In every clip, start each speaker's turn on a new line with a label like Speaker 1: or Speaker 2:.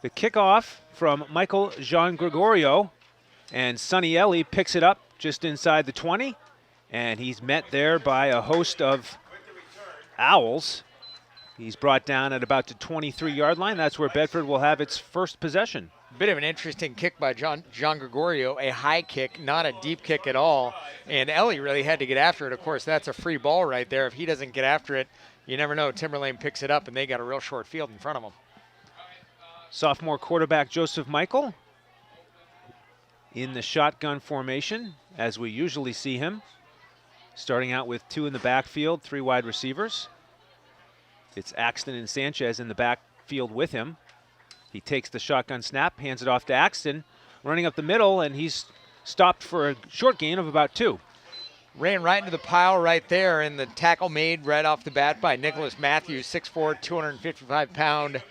Speaker 1: The kickoff from Michael Jean Gregorio, and Sonny Ellie picks it up just inside the 20, and he's met there by a host of Owls. He's brought down at about the 23-yard line. That's where Bedford will have its first possession.
Speaker 2: Bit of an interesting kick by Jean Gregorio, a high kick, not a deep kick at all, and Ellie really had to get after it. Of course, that's a free ball right there. If he doesn't get after it, you never know. Timberlane picks it up, and they got a real short field in front of them.
Speaker 1: Sophomore quarterback Joseph Michael in the shotgun formation, as we usually see him, starting out with 2 in the backfield, 3 wide receivers. It's Axton and Sanchez in the backfield with him. He takes the shotgun snap, hands it off to Axton, running up the middle, and he's stopped for a short gain of about 2.
Speaker 2: Ran right into the pile right there, and the tackle made right off the bat by Nicholas Matthews, 6'4", 255-pound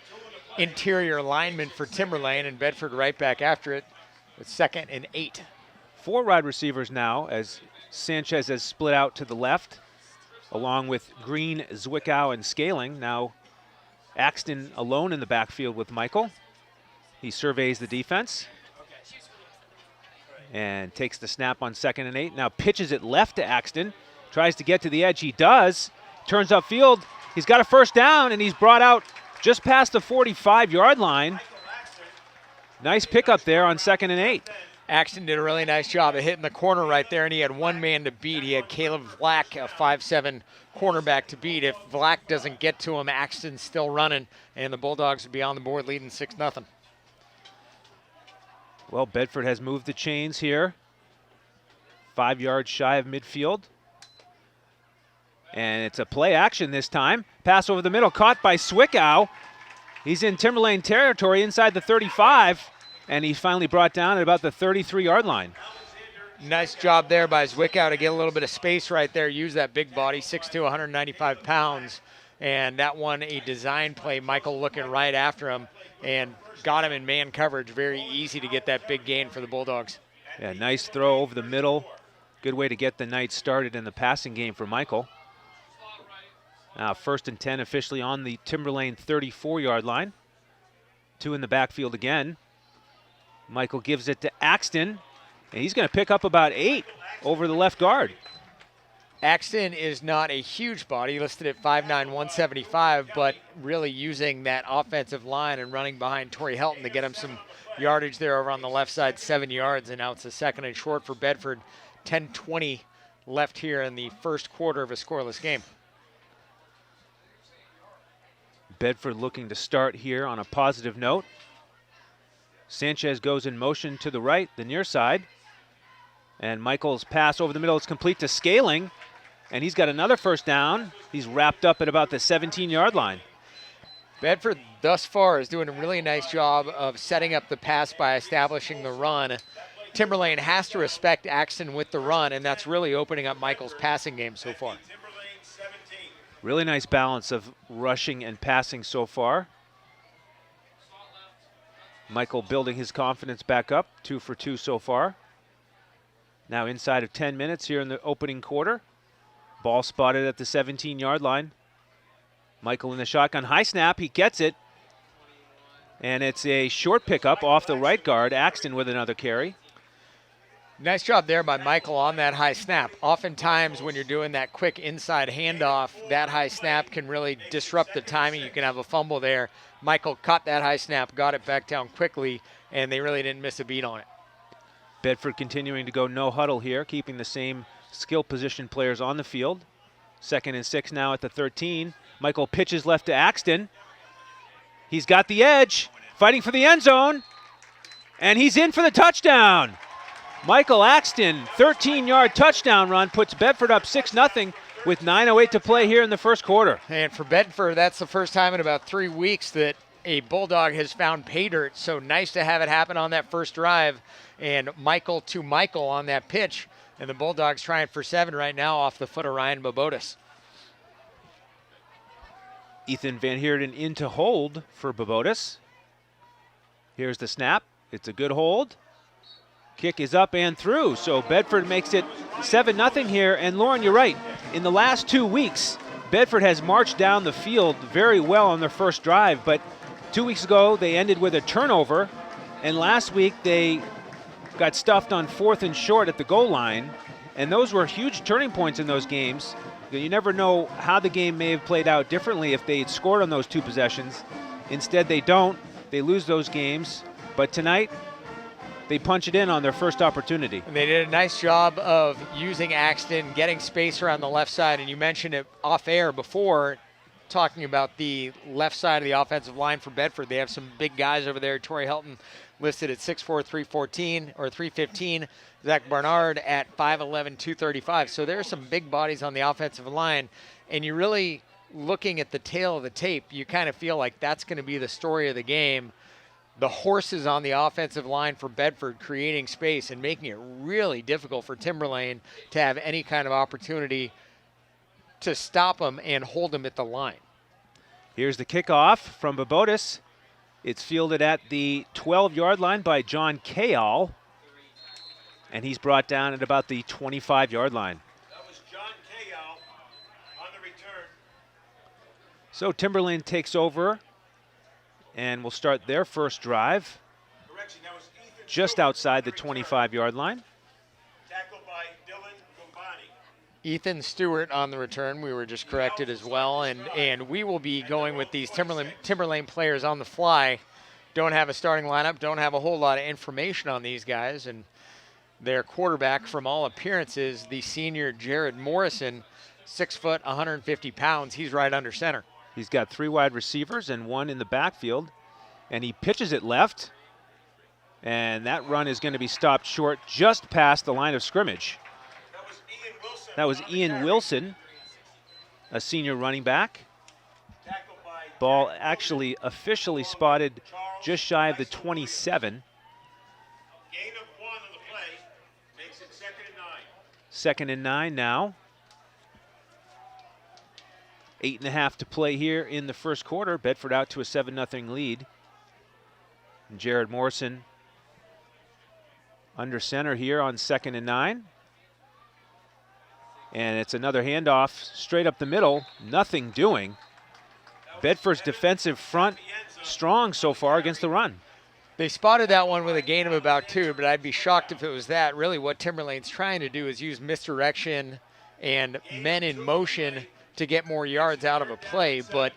Speaker 2: interior lineman for Timberlane, and Bedford right back after it with 2nd and 8.
Speaker 1: 4 wide receivers now as Sanchez has split out to the left, along with Green, Zwickau, and Scaling. Now Axton alone in the backfield with Michael. He surveys the defense and takes the snap on 2nd and 8. Now pitches it left to Axton. Tries to get to the edge. He does. Turns upfield. He's got a first down, and he's brought out just past the 45-yard line. Nice pickup there on 2nd and 8.
Speaker 2: Axton did a really nice job of hitting the corner right there, and he had one man to beat. He had Caleb Vlack, a 5'7" cornerback, to beat. If Vlack doesn't get to him, Axton's still running, and the Bulldogs would be on the board leading 6-0.
Speaker 1: Well, Bedford has moved the chains here. 5 yards shy of midfield. And it's a play action this time. Pass over the middle, caught by Zwickau. He's in Timberlane territory inside the 35, and he's finally brought down at about the 33-yard line.
Speaker 2: Nice job there by Zwickau to get a little bit of space right there. Use that big body, 6'2", 195 pounds. And that one, a design play. Michael looking right after him and got him in man coverage. Very easy to get that big gain for the Bulldogs.
Speaker 1: Yeah, nice throw over the middle. Good way to get the night started in the passing game for Michael. Now 1st and 10 officially on the Timberlane 34-yard line. 2 in the backfield again. Michael gives it to Axton, and he's going to pick up about 8 over the left guard.
Speaker 2: Axton is not a huge body, listed at 5'9", 175, but really using that offensive line and running behind Torrey Helton to get him some yardage there over on the left side, 7 yards, and now it's a 2nd and short for Bedford. 10:20 left here in the first quarter of a scoreless game.
Speaker 1: Bedford looking to start here on a positive note. Sanchez goes in motion to the right, the near side. And Michael's pass over the middle is complete to Scaling. And he's got another first down. He's wrapped up at about the 17-yard line.
Speaker 2: Bedford thus far is doing a really nice job of setting up the pass by establishing the run. Timberlane has to respect Axton with the run, and that's really opening up Michael's passing game so far.
Speaker 1: Really nice balance of rushing and passing so far. Michael building his confidence back up, 2 for 2 so far. Now inside of 10 minutes here in the opening quarter. Ball spotted at the 17-yard line. Michael in the shotgun, high snap, he gets it. And it's a short pickup off the right guard, Axton with another carry.
Speaker 2: Nice job there by Michael on that high snap. Oftentimes when you're doing that quick inside handoff, that high snap can really disrupt the timing. You can have a fumble there. Michael caught that high snap, got it back down quickly, and they really didn't miss a beat on it.
Speaker 1: Bedford continuing to go no huddle here, keeping the same skill position players on the field. 2nd and 6 now at the 13. Michael pitches left to Axton. He's got the edge, fighting for the end zone, and he's in for the touchdown. Michael Axton, 13-yard touchdown run, puts Bedford up 6-0 with 9:08 to play here in the first quarter.
Speaker 2: And for Bedford, that's the first time in about 3 weeks that a Bulldog has found pay dirt. So nice to have it happen on that first drive. And Michael to Michael on that pitch. And the Bulldogs trying for 7 right now off the foot of Ryan Bobotis.
Speaker 1: Ethan Van Heerden in to hold for Bobotis. Here's the snap. It's a good hold. Kick is up and through, so Bedford makes it 7-0 here. And Lauren, you're right. In the last 2 weeks, Bedford has marched down the field very well on their first drive, but 2 weeks ago, they ended with a turnover, and last week they got stuffed on 4th and short at the goal line, and those were huge turning points in those games. You never know how the game may have played out differently if they had scored on those 2 possessions. Instead, they don't. They lose those games. But tonight, they punch it in on their first opportunity.
Speaker 2: And they did a nice job of using Axton, getting space around the left side. And you mentioned it off air before, talking about the left side of the offensive line for Bedford. They have some big guys over there. Torrey Helton listed at 6'4", 314 or 315. Zach Barnard at 5'11", 235. So there are some big bodies on the offensive line. And you're really looking at the tail of the tape. You kind of feel like that's going to be the story of the game. The horses on the offensive line for Bedford creating space and making it really difficult for Timberlane to have any kind of opportunity to stop them and hold them at the line.
Speaker 1: Here's the kickoff from Babotis. It's fielded at the 12-yard line by John Kayal, and he's brought down at about the 25-yard line.
Speaker 3: That was John Kayal on the return.
Speaker 1: So Timberlane takes over and will start their first drive
Speaker 3: Correction, that was Ethan
Speaker 1: just
Speaker 3: Stewart
Speaker 1: outside the
Speaker 3: on return.
Speaker 1: 25-yard line.
Speaker 3: Tackled by Dylan Gumbani.
Speaker 2: Ethan Stewart on the return. We were just corrected as well. And we will be going with these Timberlane players on the fly. Don't have a starting lineup, don't have a whole lot of information on these guys. And their quarterback, from all appearances, the senior Jared Morrison, 6 foot, 150 pounds. He's right under center.
Speaker 1: He's got 3 wide receivers and 1 in the backfield, and he pitches it left, and that run is going to be stopped short just past the line of scrimmage.
Speaker 3: That was Ian Wilson.
Speaker 1: That was
Speaker 3: on the
Speaker 1: Ian
Speaker 3: carry.
Speaker 1: Wilson, a senior running back.
Speaker 3: Tackled by
Speaker 1: Ball
Speaker 3: Derek
Speaker 1: actually officially spotted just shy of the 27.
Speaker 3: Gain of 1 on the play makes it 2nd and 9.
Speaker 1: 2nd and 9 now. 8.5 to play here in the first quarter. Bedford out to a 7-0 lead. And Jared Morrison under center here on 2nd and 9. And it's another handoff straight up the middle. Nothing doing. Bedford's defensive front strong so far against the run.
Speaker 2: They spotted that one with a gain of about 2, but I'd be shocked if it was that. Really what Timberlane's trying to do is use misdirection and men in motion to get more yards out of a play, but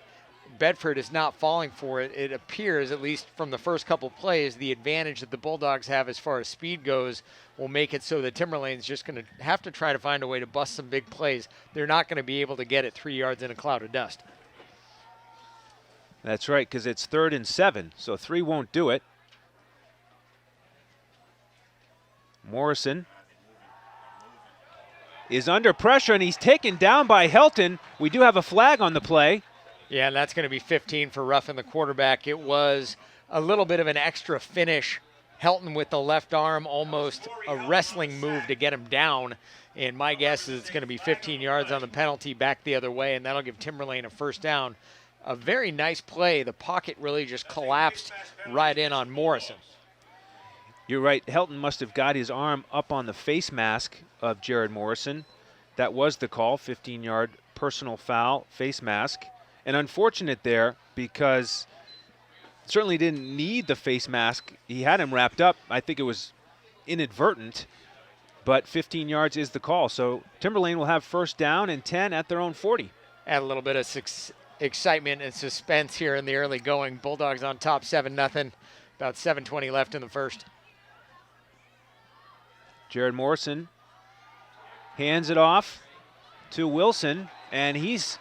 Speaker 2: Bedford is not falling for it. It appears, at least from the first couple plays, the advantage that the Bulldogs have as far as speed goes will make it so that Timberlane's just going to have to try to find a way to bust some big plays. They're not going to be able to get it 3 yards in a cloud of dust.
Speaker 1: That's right, because it's 3rd and 7, so 3 won't do it. Morrison is under pressure, and he's taken down by Helton. We do have a flag on the play.
Speaker 2: Yeah, and that's going to be 15 for roughing the quarterback. It was a little bit of an extra finish. Helton with the left arm, almost a wrestling move to get him down. And my guess is it's going to be 15 yards on the penalty back the other way, and that'll give Timberlane a first down. A very nice play. The pocket really just collapsed right in on Morrison.
Speaker 1: You're right. Helton must have got his arm up on the face mask of Jared Morrison. That was the call, 15-yard personal foul, face mask. And unfortunate there because certainly didn't need the face mask. He had him wrapped up. I think it was inadvertent, but 15 yards is the call. So Timberlane will have first down and 10 at their own 40.
Speaker 2: Add a little bit of excitement and suspense here in the early going. Bulldogs on top 7-0. About 7:20 left in the first.
Speaker 1: Jared Morrison hands it off to Wilson, and he's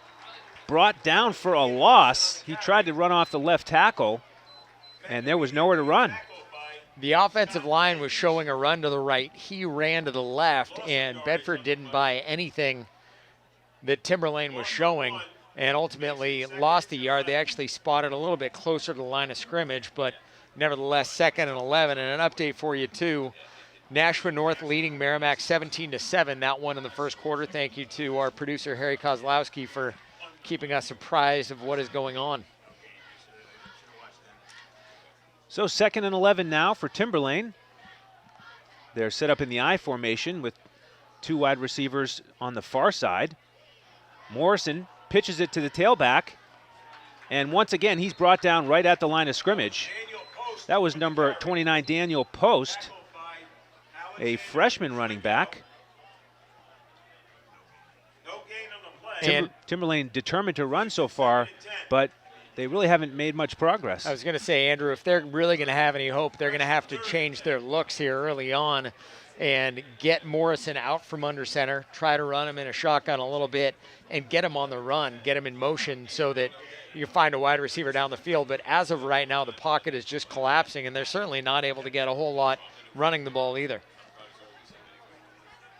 Speaker 1: brought down for a loss. He tried to run off the left tackle, and there was nowhere to run.
Speaker 2: The offensive line was showing a run to the right. He ran to the left, and Bedford didn't buy anything that Timberlane was showing and ultimately lost a yard. They actually spotted a little bit closer to the line of scrimmage, but nevertheless, 2nd and 11. And an update for you, too. Nashua North leading Merrimack 17-7. That one in the first quarter. Thank you to our producer, Harry Kozlowski, for keeping us apprised of what is going on.
Speaker 1: So 2nd and 11 now for Timberlane. They're set up in the I formation with 2 wide receivers on the far side. Morrison pitches it to the tailback. And once again, he's brought down right at the line of scrimmage. That was number 29, Daniel Post, a freshman running back. Timberlane determined to run so far, but they really haven't made much progress.
Speaker 2: I was going to say, Andrew, if they're really going to have any hope, they're going to have to change their looks here early on and get Morrison out from under center, try to run him in a shotgun a little bit, and get him on the run, get him in motion so that you find a wide receiver down the field. But as of right now, the pocket is just collapsing, and they're certainly not able to get a whole lot running the ball either.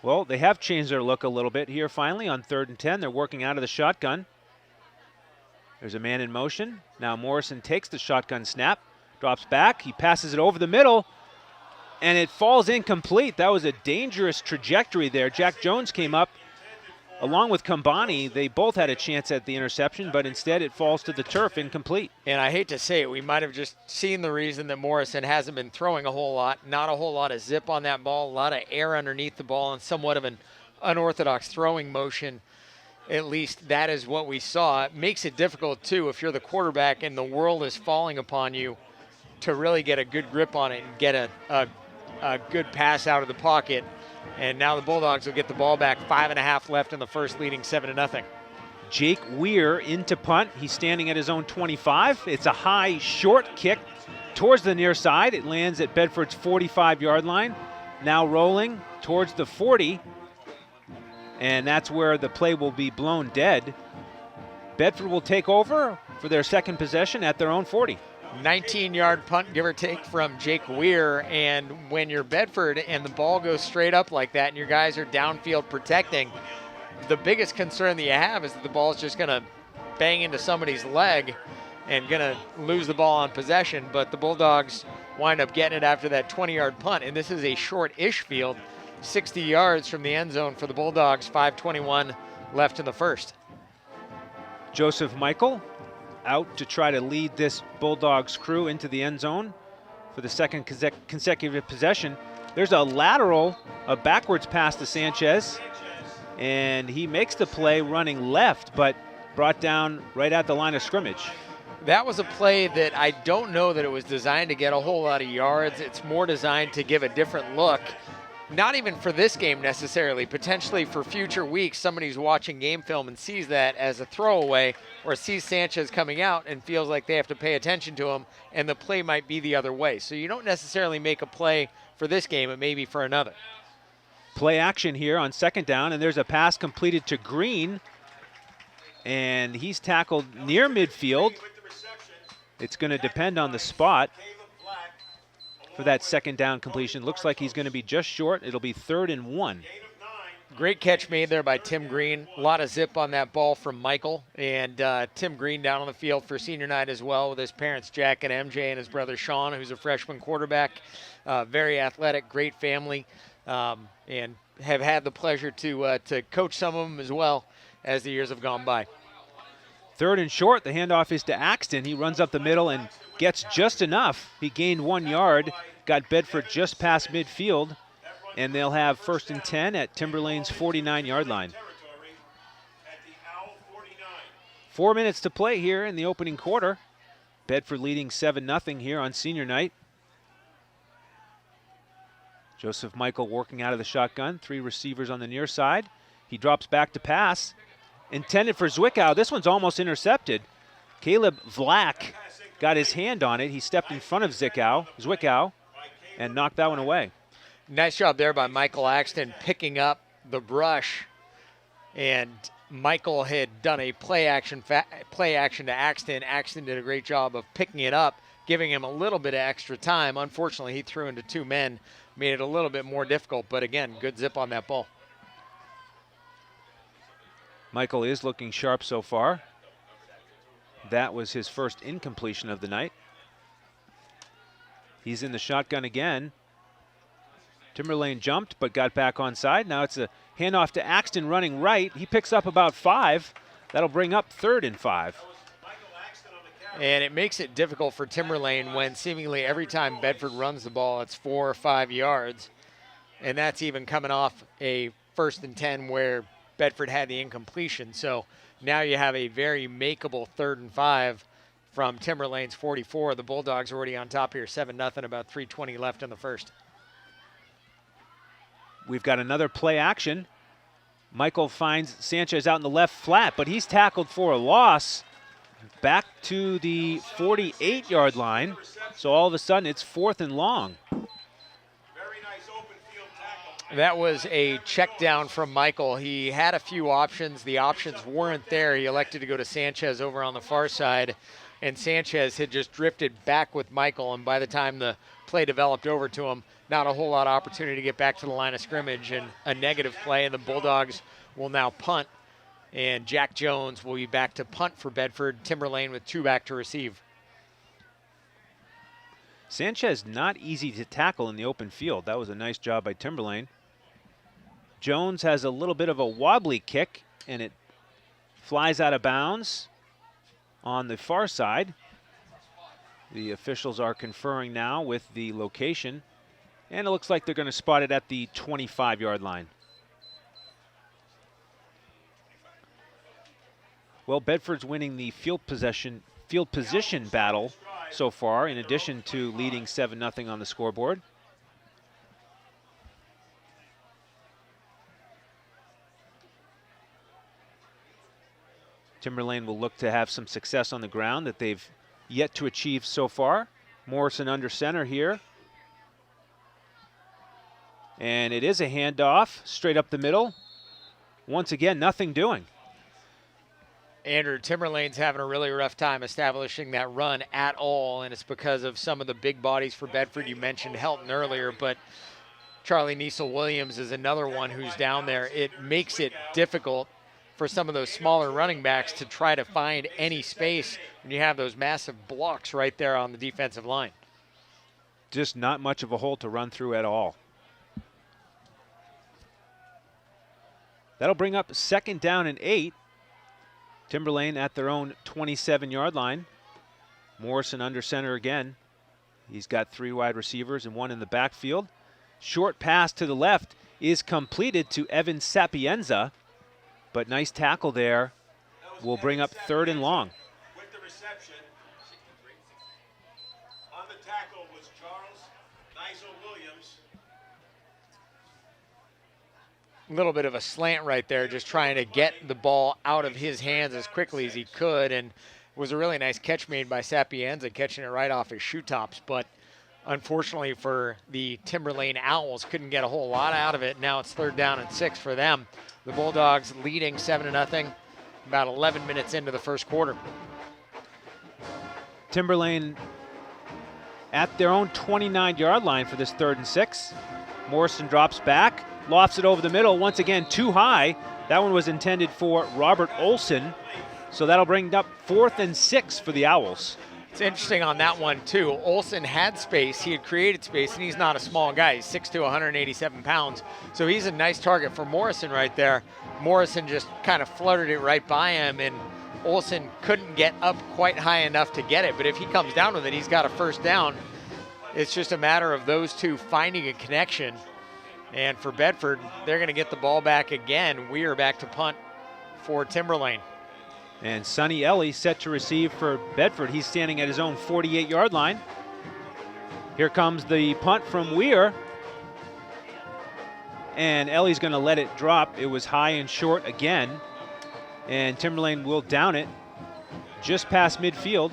Speaker 1: Well, they have changed their look a little bit here finally on 3rd and 10. They're working out of the shotgun. There's a man in motion. Now Morrison takes the shotgun snap, drops back. He passes it over the middle, and it falls incomplete. That was a dangerous trajectory there. Jack Jones came up along with Kambani. They both had a chance at the interception, but instead it falls to the turf, incomplete.
Speaker 2: And I hate to say it, we might have just seen the reason that Morrison hasn't been throwing a whole lot. Not a whole lot of zip on that ball, a lot of air underneath the ball, and somewhat of an unorthodox throwing motion. At least that is what we saw. It makes it difficult, too, if you're the quarterback and the world is falling upon you, to really get a good grip on it and get a good pass out of the pocket. And now the Bulldogs will get the ball back. 5.5 left in the first, leading 7-0.
Speaker 1: Jake Weir into punt. He's standing at his own 25. It's a high, short kick towards the near side. It lands at Bedford's 45-yard line. Now rolling towards the 40. And that's where the play will be blown dead. Bedford will take over for their second possession at their own 40.
Speaker 2: 19-yard punt, give or take, from Jake Weir. And when you're Bedford and the ball goes straight up like that and your guys are downfield protecting, the biggest concern that you have is that the ball is just going to bang into somebody's leg and going to lose the ball on possession. But the Bulldogs wind up getting it after that 20-yard punt. And this is a short-ish field, 60 yards from the end zone for the Bulldogs, 5:21 left in the first.
Speaker 1: Joseph Michael out to try to lead this Bulldogs crew into the end zone for the second consecutive possession. There's a lateral, a backwards pass to Sanchez, and he makes the play running left, but brought down right at the line of scrimmage.
Speaker 2: That was a play that I don't know that it was designed to get a whole lot of yards. It's more designed to give a different look. Not even for this game necessarily, potentially for future weeks, somebody's watching game film and sees that as a throwaway or sees Sanchez coming out and feels like they have to pay attention to him, and the play might be the other way. So you don't necessarily make a play for this game, it may be for another.
Speaker 1: Play action here on 2nd down, and there's a pass completed to Green, and he's tackled near midfield. It's going to depend on the spot for that 2nd down completion. Looks like he's going to be just short. It'll be 3rd and 1.
Speaker 2: Great catch made there by Tim Green. A lot of zip on that ball from Michael. And Tim Green down on the field for senior night as well with his parents, Jack and MJ, and his brother Sean, who's a freshman quarterback. Very athletic, great family, and have had the pleasure to coach some of them as well as the years have gone by.
Speaker 1: 3rd and short. The handoff is to Axton. He runs up the middle and gets just enough. He gained 1 yard, got Bedford just past midfield, and they'll have 1st and 10 at Timberlane's 49-yard line. 4 minutes to play here in the opening quarter. Bedford leading 7-0 here on senior night. Joseph Michael working out of the shotgun. 3 receivers on the near side. He drops back to pass. Intended for Zwickau. This one's almost intercepted. Caleb Vlack got his hand on it. He stepped in front of Zwickau, and knocked that one away.
Speaker 2: Nice job there by Michael Axton picking up the brush. And Michael had done a play action to Axton. Axton did a great job of picking it up, giving him a little bit of extra time. Unfortunately, he threw into 2 men, made it a little bit more difficult. But again, good zip on that ball.
Speaker 1: Michael is looking sharp so far. That was his first incompletion of the night. He's in the shotgun again. Timberlane jumped but got back onside. Now it's a handoff to Axton running right. He picks up about 5. That'll bring up 3rd and 5.
Speaker 2: And it makes it difficult for Timberlane when seemingly every time Bedford runs the ball, it's 4 or 5 yards. And that's even coming off a 1st and 10 where Bedford had the incompletion. So now you have a very makeable 3rd and 5 from Timberlane's 44. The Bulldogs already on top here, 7-0, about 3:20 left in the first.
Speaker 1: We've got another play action. Michael finds Sanchez out in the left flat, but he's tackled for a loss back to the 48-yard line. So all of a sudden, it's 4th and long.
Speaker 3: Very nice open field tackle.
Speaker 2: That was a check down from Michael. He had a few options. The options weren't there. He elected to go to Sanchez over on the far side, and Sanchez had just drifted back with Michael, and by the time the play developed over to him, not a whole lot of opportunity to get back to the line of scrimmage, and a negative play, and the Bulldogs will now punt, and Jack Jones will be back to punt for Bedford. Timberlane with 2 back to receive.
Speaker 1: Sanchez not easy to tackle in the open field. That was a nice job by Timberlane. Jones has a little bit of a wobbly kick, and it flies out of bounds on the far side. The officials are conferring now with the location, and it looks like they're going to spot it at the 25-yard line. Well, Bedford's winning the field position battle so far, in addition to leading 7-0 on the scoreboard. Timberlane will look to have some success on the ground that they've yet to achieve so far. Morrison under center here. And it is a handoff straight up the middle. Once again, nothing doing.
Speaker 2: Andrew, Timberlane's having a really rough time establishing that run at all, and it's because of some of the big bodies for Bedford. You mentioned Helton earlier, but Charlie Niesel-Williams is another one who's down there. It makes it difficult for some of those smaller running backs to try to find any space when you have those massive blocks right there on the defensive line.
Speaker 1: Just not much of a hole to run through at all. That'll bring up 2nd down and 8. Timberlane at their own 27-yard line. Morrison under center again. He's got 3 wide receivers and 1 in the backfield. Short pass to the left is completed to Evan Sapienza, but nice tackle there will bring up 3rd and long.
Speaker 3: With the reception. On the tackle was Charles Niesel-Williams.
Speaker 2: A little bit of a slant right there, just trying to get the ball out of his hands as quickly as he could, and it was a really nice catch made by Sapienza, catching it right off his shoe tops, but unfortunately for the Timberlane Owls, couldn't get a whole lot out of it. Now it's 3rd down and 6 for them. The Bulldogs leading 7-0, about 11 minutes into the first quarter.
Speaker 1: Timberlane at their own 29-yard line for this 3rd and 6. Morrison drops back, lofts it over the middle, once again too high. That one was intended for Robert Olson, so that'll bring up 4th and 6 for the Owls.
Speaker 2: It's interesting on that one, too. Olson had space. He had created space, and he's not a small guy. He's 6'2", 187 pounds. So he's a nice target for Morrison right there. Morrison just kind of fluttered it right by him, and Olson couldn't get up quite high enough to get it. But if he comes down with it, he's got a 1st down. It's just a matter of those two finding a connection. And for Bedford, they're going to get the ball back again. We are back to punt for Timberlane.
Speaker 1: And Sonny Ellie set to receive for Bedford. He's standing at his own 48-yard line. Here comes the punt from Weir. And Ellie's going to let it drop. It was high and short again. And Timberlane will down it just past midfield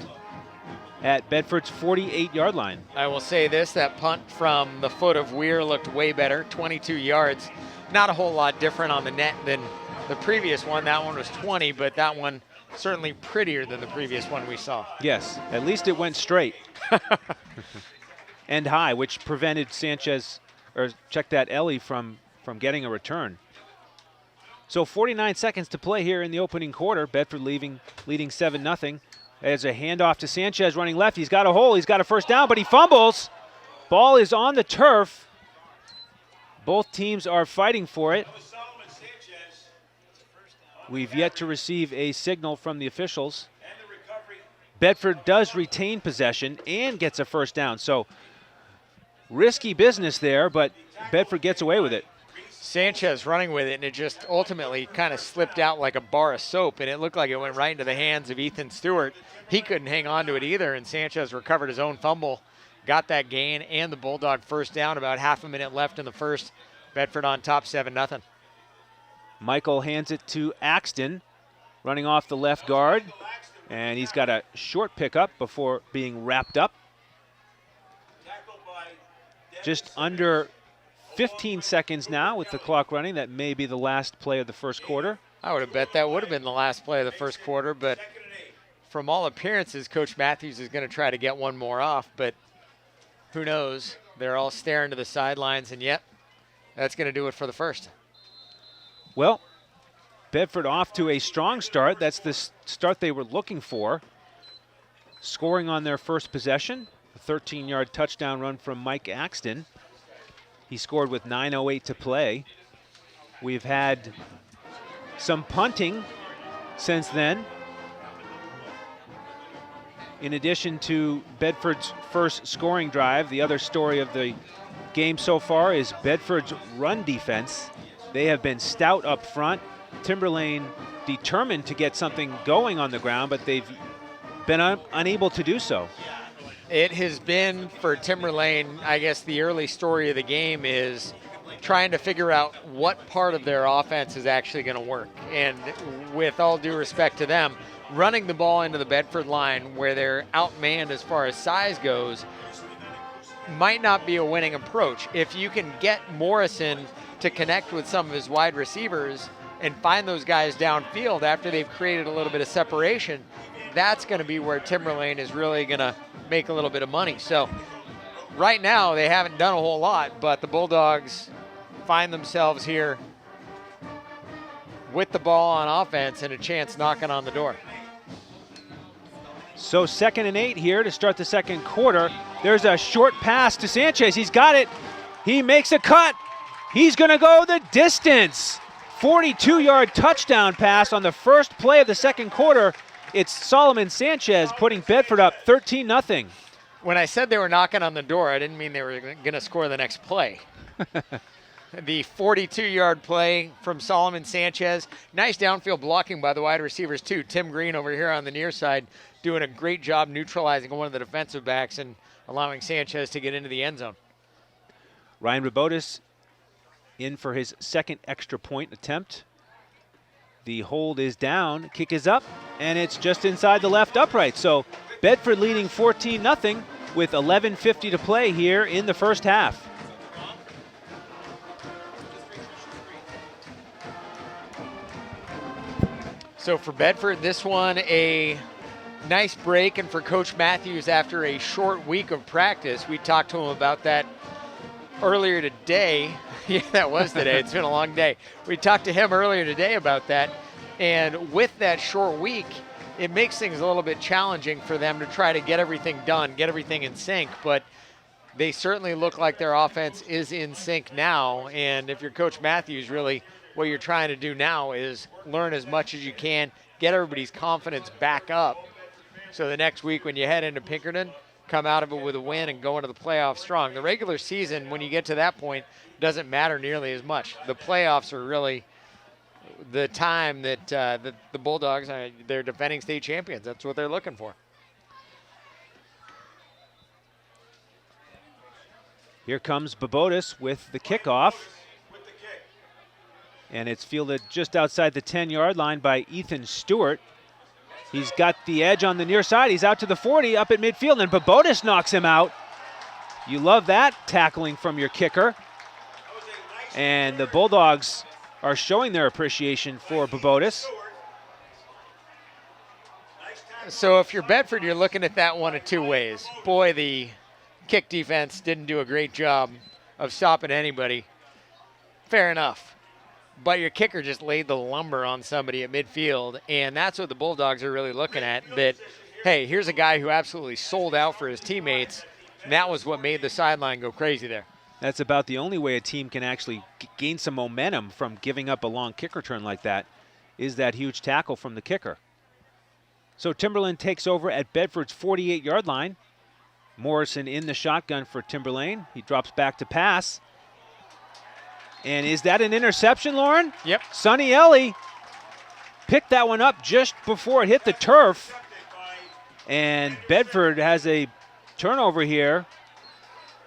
Speaker 1: at Bedford's 48-yard line.
Speaker 2: I will say this, that punt from the foot of Weir looked way better, 22 yards. Not a whole lot different on the net than the previous one. That one was 20, but that one certainly prettier than the previous one we saw.
Speaker 1: Yes, at least it went straight and high, which prevented Sanchez, or check that, Ellie from getting a return. So 49 seconds to play here in the opening quarter. Bedford leading 7-0. There's a handoff to Sanchez running left. He's got a hole. He's got a 1st down, but he fumbles. Ball is on the turf. Both teams are fighting for it. We've yet to receive a signal from the officials. Bedford does retain possession and gets a 1st down. So risky business there, but Bedford gets away with it.
Speaker 2: Sanchez running with it, and it just ultimately kind of slipped out like a bar of soap, and it looked like it went right into the hands of Ethan Stewart. He couldn't hang on to it either, and Sanchez recovered his own fumble, got that gain, and the Bulldog first down. About half a minute left in the first. Bedford on top, 7-0.
Speaker 1: Michael hands it to Axton, running off the left guard, and he's got a short pickup before being wrapped up. Just under 15 seconds now with the clock running. That may be the last play of the first quarter.
Speaker 2: I would have bet that would have been the last play of the first quarter, but from all appearances, Coach Matthews is going to try to get one more off, but who knows? They're all staring to the sidelines, and yep, that's going to do it for the first.
Speaker 1: Well, Bedford off to a strong start. That's the start they were looking for. Scoring on their first possession, a 13-yard touchdown run from Mike Axton. He scored with 9:08 to play. We've had some punting since then. In addition to Bedford's first scoring drive, the other story of the game so far is Bedford's run defense. They have been stout up front. Timberlane determined to get something going on the ground, but they've been unable to do so.
Speaker 2: It has been for Timberlane, I guess the early story of the game is trying to figure out what part of their offense is actually going to work. And with all due respect to them, running the ball into the Bedford line where they're outmanned as far as size goes might not be a winning approach. If you can get Morrison to connect with some of his wide receivers and find those guys downfield after they've created a little bit of separation, that's going to be where Timberlane is really going to make a little bit of money. So right now they haven't done a whole lot, but the Bulldogs find themselves here with the ball on offense and a chance knocking on the door.
Speaker 1: So 2nd and 8 here to start the second quarter. There's a short pass to Sanchez. He's got it. He makes a cut. He's going to go the distance. 42-yard touchdown pass on the first play of the second quarter. It's Solomon Sanchez putting Bedford up 13-0.
Speaker 2: When I said they were knocking on the door, I didn't mean they were going to score the next play. The 42-yard play from Solomon Sanchez. Nice downfield blocking by the wide receivers, too. Tim Green over here on the near side doing a great job neutralizing one of the defensive backs and allowing Sanchez to get into the end zone.
Speaker 1: Ryan Rabotis in for his second extra point attempt. The hold is down, kick is up, and it's just inside the left upright. So Bedford leading 14-0 with 11:50 to play here in the first half.
Speaker 2: So for Bedford, this one a nice break, and for Coach Matthews after a short week of practice, we talked to him about that earlier today. Yeah, that was today. It's been a long day. We talked to him earlier today about that, and with that short week, it makes things a little bit challenging for them to try to get everything done, get everything in sync, but they certainly look like their offense is in sync now, and if you're Coach Matthews, really what you're trying to do now is learn as much as you can, get everybody's confidence back up, so the next week when you head into Pinkerton, come out of it with a win and go into the playoffs strong. The regular season, when you get to that point, doesn't matter nearly as much. The playoffs are really the time that the Bulldogs, they're defending state champions. That's what they're looking for.
Speaker 1: Here comes Babotis with the kickoff. And it's fielded just outside the 10-yard line by Ethan Stewart. He's got the edge on the near side. He's out to the 40, up at midfield, and Babotis knocks him out. You love that tackling from your kicker. And the Bulldogs are showing their appreciation for Babotis.
Speaker 2: So if you're Bedford, you're looking at that one of two ways. Boy, the kick defense didn't do a great job of stopping anybody. Fair enough. But your kicker just laid the lumber on somebody at midfield, and that's what the Bulldogs are really looking at, that, hey, here's a guy who absolutely sold out for his teammates, and that was what made the sideline go crazy there.
Speaker 1: That's about the only way a team can actually gain some momentum from giving up a long kick return like that, is that huge tackle from the kicker. So Timberlane takes over at Bedford's 48-yard line. Morrison in the shotgun for Timberlane. He drops back to pass. And is that an interception, Lauren?
Speaker 2: Yep.
Speaker 1: Sonny Ellie picked that one up just before it hit the turf. And Bedford has a turnover here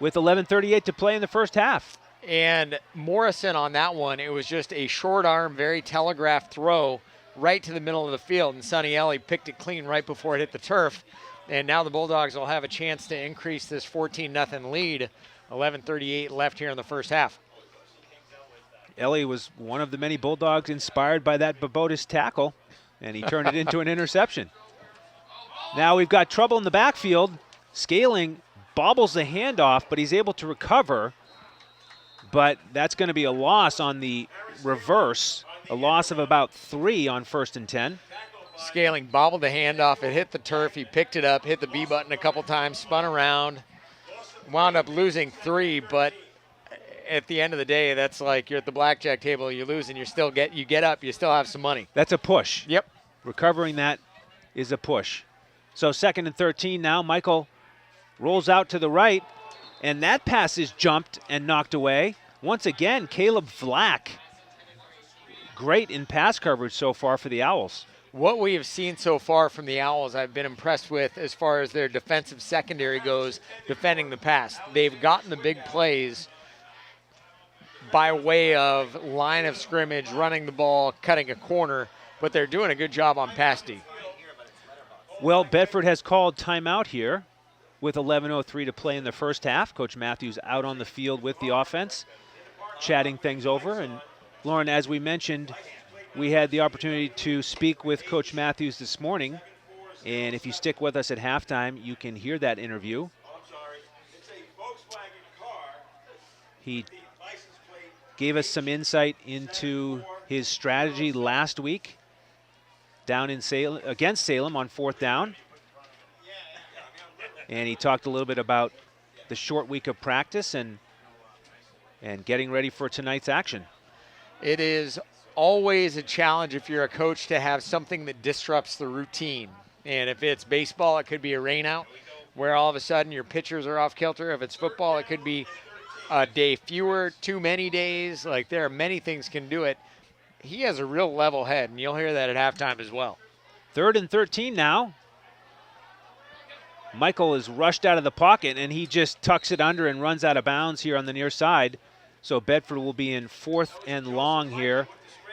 Speaker 1: with 11:38 to play in the first half.
Speaker 2: And Morrison on that one, it was just a short arm, very telegraphed throw right to the middle of the field. And Sonny Ellie picked it clean right before it hit the turf. And now the Bulldogs will have a chance to increase this 14-0 lead. 11:38 left here in the first half.
Speaker 1: Ellie was one of the many Bulldogs inspired by that Bobotis tackle, and he turned it into an interception. Now we've got trouble in the backfield. Scaling bobbles the handoff, but he's able to recover. But that's going to be a loss on the reverse, a loss of about 3 on 1st and 10.
Speaker 2: Scaling bobbled the handoff. It hit the turf. He picked it up, hit the B button a couple times, spun around, wound up losing 3. But at the end of the day, that's like you're at the blackjack table, you lose, and you get up, you still have some money.
Speaker 1: That's a push.
Speaker 2: Yep.
Speaker 1: Recovering that is a push. So 2nd and 13 now. Michael rolls out to the right, and that pass is jumped and knocked away. Once again, Caleb Flack, great in pass coverage so far for the Owls.
Speaker 2: What we have seen so far from the Owls, I've been impressed with as far as their defensive secondary goes, defending the pass. They've gotten the big plays by way of line of scrimmage, running the ball, cutting a corner, but they're doing a good job on pass D.
Speaker 1: Well, Bedford has called timeout here with 11:03 to play in the first half. Coach Matthews out on the field with the offense, chatting things over. And Lauren, as we mentioned, we had the opportunity to speak with Coach Matthews this morning. And if you stick with us at halftime, you can hear that interview. He gave us some insight into his strategy last week down in Salem, against Salem on 4th down. And he talked a little bit about the short week of practice and getting ready for tonight's action.
Speaker 2: It is always a challenge if you're a coach to have something that disrupts the routine. And if it's baseball, it could be a rainout where all of a sudden your pitchers are off kilter. If it's football, it could be a day fewer, too many days. Like, there are many things can do it. He has a real level head, and you'll hear that at halftime as well.
Speaker 1: 3rd and 13 now. Michael is rushed out of the pocket, and he just tucks it under and runs out of bounds here on the near side. So Bedford will be in 4th and long here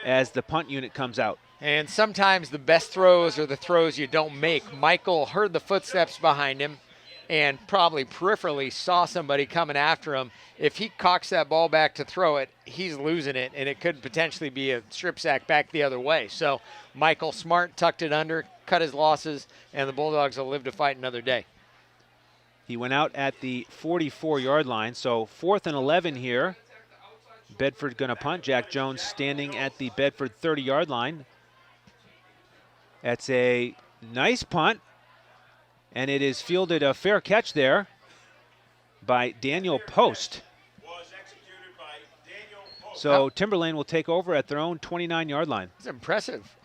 Speaker 1: as the punt unit comes out.
Speaker 2: And sometimes the best throws are the throws you don't make. Michael heard the footsteps behind him and probably peripherally saw somebody coming after him. If he cocks that ball back to throw it, he's losing it, and it could potentially be a strip sack back the other way. So Michael Smart tucked it under, cut his losses, and the Bulldogs will live to fight another day.
Speaker 1: He went out at the 44-yard line, so 4th and 11 here. Bedford going to punt. Jack Jones standing at the Bedford 30-yard line. That's a nice punt, and it is fielded a fair catch there by Daniel Post. So Timberlane will take over at their own 29-yard line.
Speaker 2: It's impressive.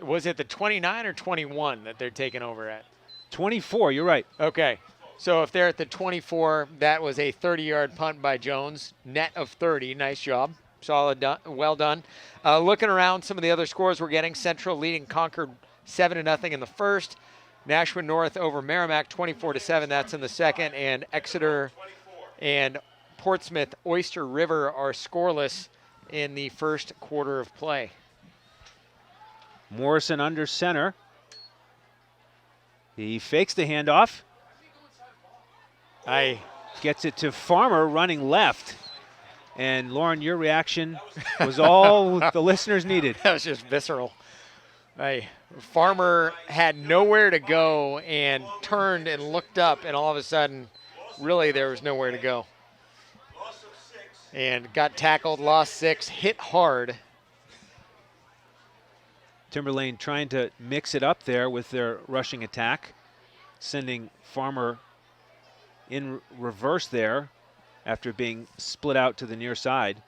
Speaker 2: Was it the 29 or 21 that they're taking over at?
Speaker 1: 24, you're right.
Speaker 2: Okay. So if they're at the 24, that was a 30-yard punt by Jones. Net of 30. Nice job. Solid, well done. Looking around some of the other scores we're getting, Central leading Concord 7-0 in the first. Nashua North over Merrimack 24-7. That's in the second. And Exeter and Portsmouth Oyster River are scoreless in the first quarter of play.
Speaker 1: Morrison under center. He fakes the handoff. Gets it to Farmer running left. And Lauren, your reaction was all the listeners needed.
Speaker 2: That was just visceral. Farmer had nowhere to go and turned and looked up, and all of a sudden, really there was nowhere to go. And got tackled, lost 6, hit hard.
Speaker 1: Timberlane trying to mix it up there with their rushing attack, sending Farmer in reverse there after being split out to the near side.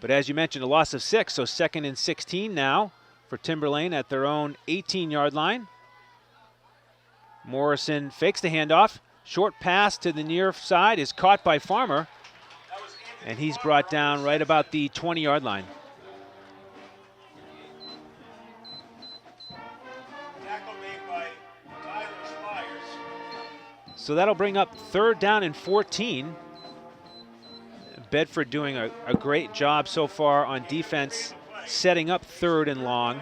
Speaker 1: But as you mentioned, a loss of 6, so 2nd and 16 now for Timberlane at their own 18-yard line. Morrison fakes the handoff. Short pass to the near side is caught by Farmer. And he's brought down right about the 20-yard line.
Speaker 3: Tackle made by Tyler Spires.
Speaker 1: So that'll bring up 3rd down and 14. Bedford doing a great job so far on defense, setting up 3rd and long.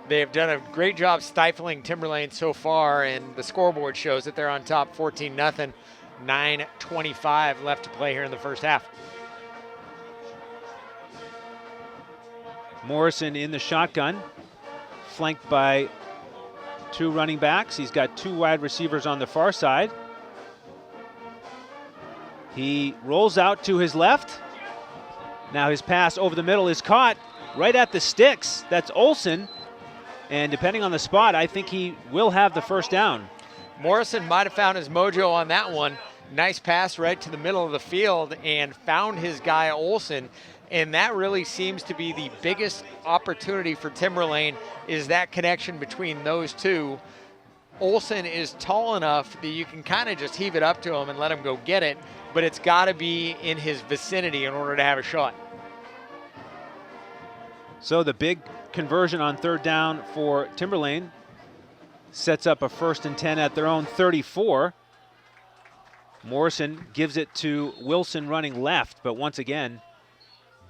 Speaker 2: They've done a great job stifling Timberlane so far, and the scoreboard shows that they're on top 14-0. 9:25 left to play here in the first half.
Speaker 1: Morrison in the shotgun, flanked by 2 running backs. He's got 2 wide receivers on the far side. He rolls out to his left. Now his pass over the middle is caught right at the sticks. That's Olsen. And depending on the spot, I think he will have the first down.
Speaker 2: Morrison might have found his mojo on that one. Nice pass right to the middle of the field and found his guy Olsen. And that really seems to be the biggest opportunity for Timberlane, is that connection between those two. Olsen is tall enough that you can kind of just heave it up to him and let him go get it, but it's got to be in his vicinity in order to have a shot.
Speaker 1: So the big conversion on 3rd down for Timberlane sets up a 1st and 10 at their own 34. Morrison gives it to Wilson running left, but once again,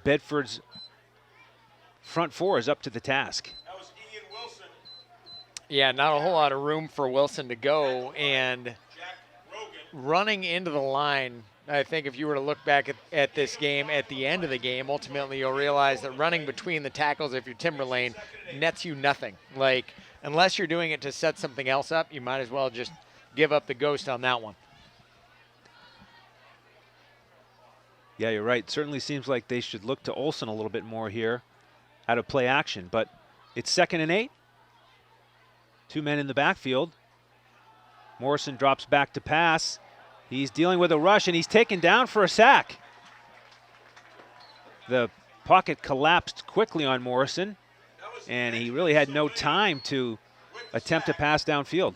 Speaker 1: Bedford's front 4 is up to the task.
Speaker 3: That was Ian Wilson.
Speaker 2: Yeah, not a whole lot of room for Wilson to go, and
Speaker 3: Jack Rogan.
Speaker 2: running into the line, I think if you were to look back at this game, at the end of the game, ultimately you'll realize that running between the tackles, if you're Timberlane, nets you nothing. Like, unless you're doing it to set something else up, you might as well just give up the ghost on that one.
Speaker 1: Yeah, you're right. Certainly seems like they should look to Olsen a little bit more here out of play action, but it's 2nd and 8. 2 men in the backfield. Morrison drops back to pass. He's dealing with a rush, and he's taken down for a sack. The pocket collapsed quickly on Morrison, and he really had no time to attempt to pass downfield.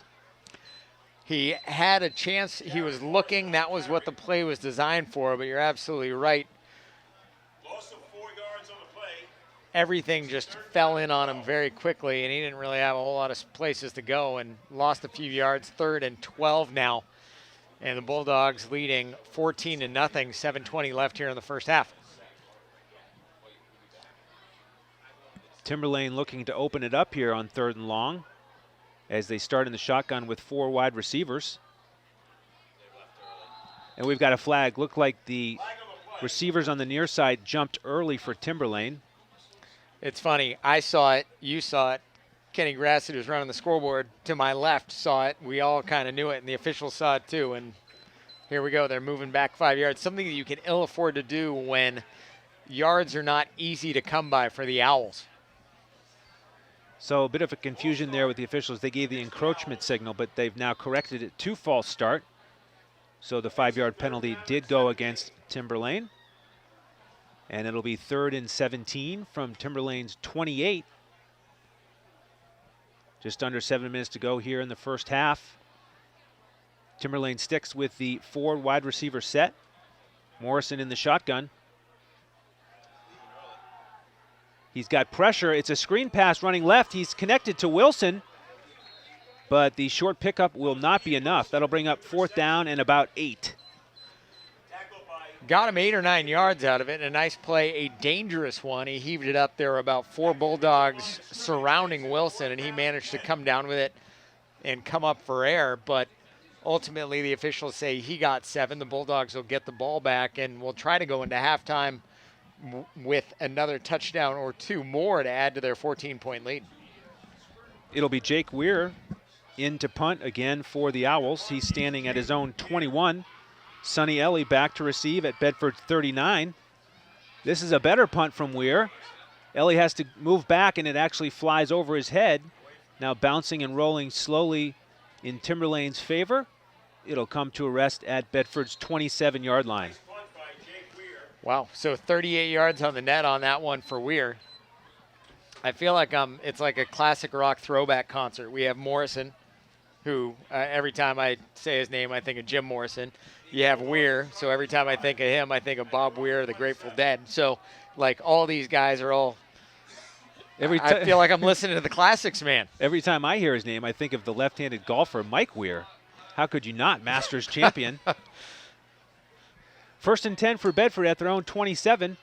Speaker 2: He had a chance. He was looking. That was what the play was designed for, but you're absolutely right.
Speaker 3: Loss of 4 yards on the play.
Speaker 2: Everything just fell in on him very quickly, and he didn't really have a whole lot of places to go and lost a few yards. 3rd and 12 now. And the Bulldogs leading 14-0, 7:20 left here in the first half.
Speaker 1: Timberlane looking to open it up here on 3rd and long as they start in the shotgun with 4 wide receivers. And we've got a flag. Looked like the receivers on the near side jumped early for Timberlane.
Speaker 2: It's funny. I saw it. You saw it. Kenny Grassett, who's running the scoreboard to my left, saw it. We all kind of knew it, and the officials saw it too. And here we go. They're moving back 5 yards, something that you can ill afford to do when yards are not easy to come by for the Owls.
Speaker 1: So a bit of a confusion there with the officials. They gave the encroachment signal, but they've now corrected it to false start. So the 5-yard penalty did go against Timberlane. And it'll be 3rd and 17 from Timberlane's 28. Just under 7 minutes to go here in the first half. Timberlane sticks with the 4 wide receiver set. Morrison in the shotgun. He's got pressure. It's a screen pass running left. He's connected to Wilson, but the short pickup will not be enough. That'll bring up 4th down and about 8.
Speaker 2: Got him 8 or 9 yards out of it. A nice play, a dangerous one. He heaved it up. There were about 4 Bulldogs surrounding Wilson, and he managed to come down with it and come up for air. But ultimately, the officials say he got 7. The Bulldogs will get the ball back, and will try to go into halftime with another touchdown or 2 more to add to their 14-point lead.
Speaker 1: It'll be Jake Weir in to punt again for the Owls. He's standing at his own 21. Sonny Ellie back to receive at Bedford's 39. This is a better punt from Weir. Ellie has to move back, and it actually flies over his head. Now bouncing and rolling slowly in Timberlane's favor. It'll come to a rest at Bedford's 27-yard line.
Speaker 2: Wow, so 38 yards on the net on that one for Weir. I feel like it's like a classic rock throwback concert. We have Morrison, who every time I say his name, I think of Jim Morrison. You have Weir, so every time I think of him, I think of Bob Weir, the Grateful Dead. So, like, all these guys are all I feel like I'm listening to the classics, man.
Speaker 1: Every time I hear his name, I think of the left-handed golfer Mike Weir. How could you not? Masters champion. 1st and 10 for Bedford at their own 27.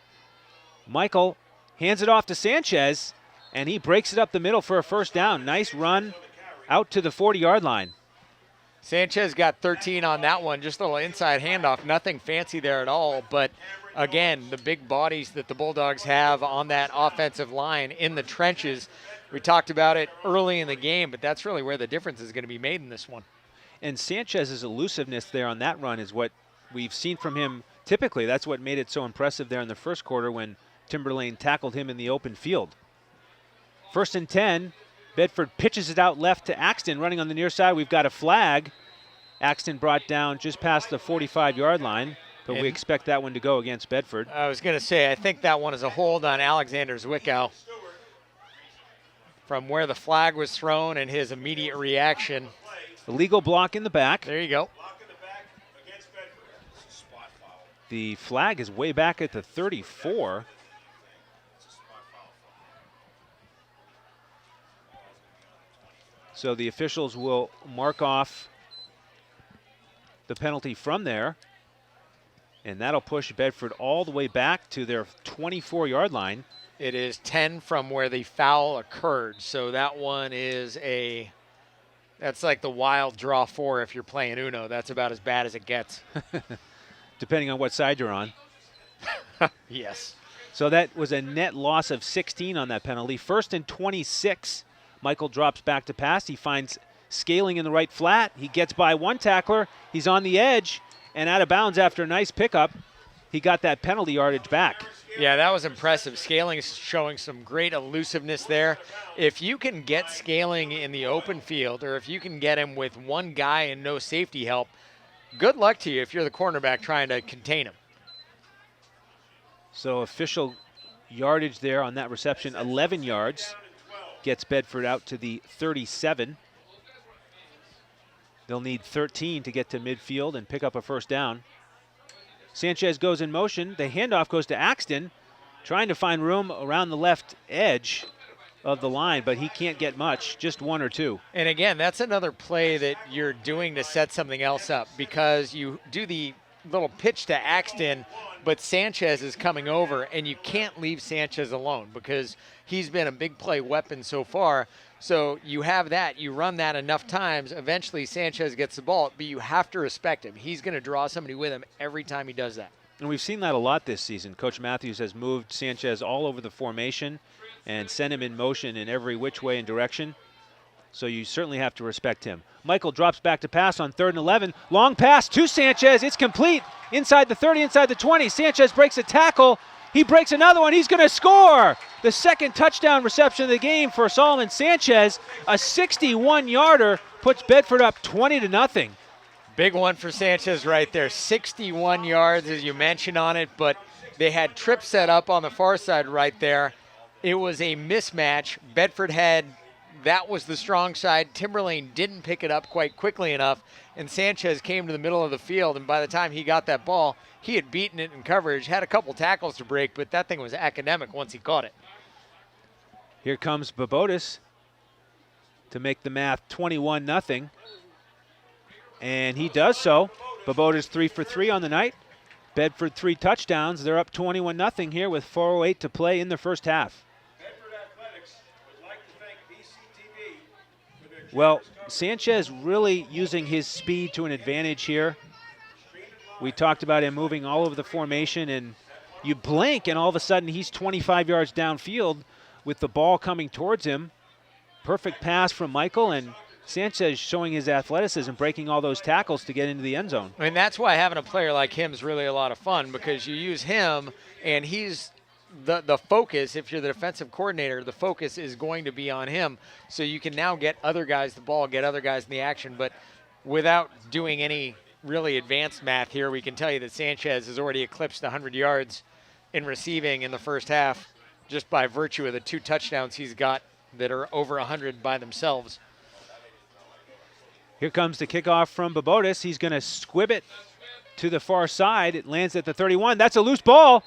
Speaker 1: Michael hands it off to Sanchez, and he breaks it up the middle for a first down. Nice run out to the 40-yard line.
Speaker 2: Sanchez got 13 on that one, just a little inside handoff. Nothing fancy there at all, but again, the big bodies that the Bulldogs have on that offensive line in the trenches. We talked about it early in the game, but that's really where the difference is going to be made in this one.
Speaker 1: And Sanchez's elusiveness there on that run is what we've seen from him typically. That's what made it so impressive there in the first quarter when Timberlane tackled him in the open field. 1st and 10. Bedford pitches it out left to Axton, running on the near side. We've got a flag. Axton brought down just past the 45-yard line, but we expect that one to go against Bedford.
Speaker 2: I was going to say, I think that one is a hold on Alexander Zwickau. From where the flag was thrown and his immediate reaction.
Speaker 1: Illegal block in the back.
Speaker 2: There you go.
Speaker 1: The flag is way back at the 34. So the officials will mark off the penalty from there, and that'll push Bedford all the way back to their 24-yard line.
Speaker 2: It is 10 from where the foul occurred, so that one is that's like the wild draw 4 if you're playing Uno. That's about as bad as it gets.
Speaker 1: Depending on what side you're on.
Speaker 2: Yes.
Speaker 1: So that was a net loss of 16 on that penalty. 1st and 26. Michael drops back to pass. He finds Scaling in the right flat. He gets by one tackler. He's on the edge and out of bounds after a nice pickup. He got that penalty yardage back.
Speaker 2: Yeah, that was impressive. Scaling is showing some great elusiveness there. If you can get Scaling in the open field, or if you can get him with one guy and no safety help, good luck to you if you're the cornerback trying to contain him.
Speaker 1: So official yardage there on that reception, 11 yards. Gets Bedford out to the 37. They'll need 13 to get to midfield and pick up a first down. Sanchez goes in motion. The handoff goes to Axton, trying to find room around the left edge of the line, but he can't get much, just one or two.
Speaker 2: And again, that's another play that you're doing to set something else up, because you do the little pitch to Axton, but Sanchez is coming over, and you can't leave Sanchez alone because he's been a big play weapon so far. So you have that. You run that enough times. Eventually, Sanchez gets the ball, but you have to respect him. He's going to draw somebody with him every time he does that.
Speaker 1: And we've seen that a lot this season. Coach Matthews has moved Sanchez all over the formation and sent him in motion in every which way and direction. So you certainly have to respect him. Michael drops back to pass on 3rd and 11. Long pass to Sanchez. It's complete. Inside the 30, inside the 20. Sanchez breaks a tackle. He breaks another one. He's going to score. The second touchdown reception of the game for Solomon Sanchez. A 61-yarder puts Bedford up 20-0.
Speaker 2: Big one for Sanchez right there. 61 yards, as you mentioned on it, but they had trips set up on the far side right there. It was a mismatch. Bedford had, that was the strong side. Timberlane didn't pick it up quite quickly enough, and Sanchez came to the middle of the field, and by the time he got that ball, he had beaten it in coverage, had a couple tackles to break, but that thing was academic once he caught it.
Speaker 1: Here comes Babotis to make the math 21-0. And he does so. Babotis 3 for 3 on the night. Bedford 3 touchdowns. They're up 21-0 here with 4:08 to play in the first half. Well, Sanchez really using his speed to an advantage here. We talked about him moving all over the formation, and you blink and all of a sudden he's 25 yards downfield with the ball coming towards him. Perfect pass from Michael, and Sanchez showing his athleticism, breaking all those tackles to get into the end zone.
Speaker 2: I mean, that's why having a player like him is really a lot of fun, because you use him and he's the focus. If you're the defensive coordinator, the focus is going to be on him. So you can now get other guys the ball, get other guys in the action. But without doing any really advanced math here, we can tell you that Sanchez has already eclipsed 100 yards in receiving in the first half just by virtue of the 2 touchdowns he's got that are over 100 by themselves.
Speaker 1: Here comes the kickoff from Babotis. He's going to squib it to the far side. It lands at the 31. That's a loose ball.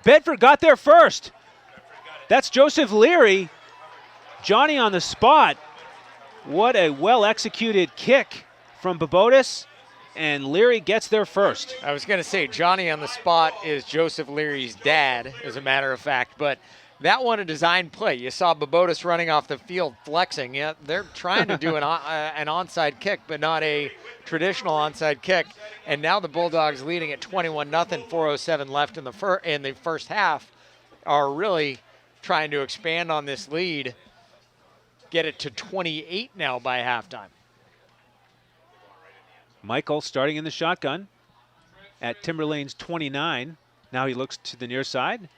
Speaker 1: Bedford got there first. That's Joseph Leary. Johnny on the spot. What a well-executed kick from Babotis, and Leary gets there first.
Speaker 2: I was going to say Johnny on the spot is Joseph Leary's dad, as a matter of fact, but that one a design play. You saw Babotis running off the field flexing. Yeah, they're trying to do an onside kick, but not a traditional onside kick. And now the Bulldogs leading at 21-0, 4:07 left in the first half, are really trying to expand on this lead, get it to 28 now by halftime.
Speaker 1: Michael starting in the shotgun at Timberlane's 29. Now he looks to the near side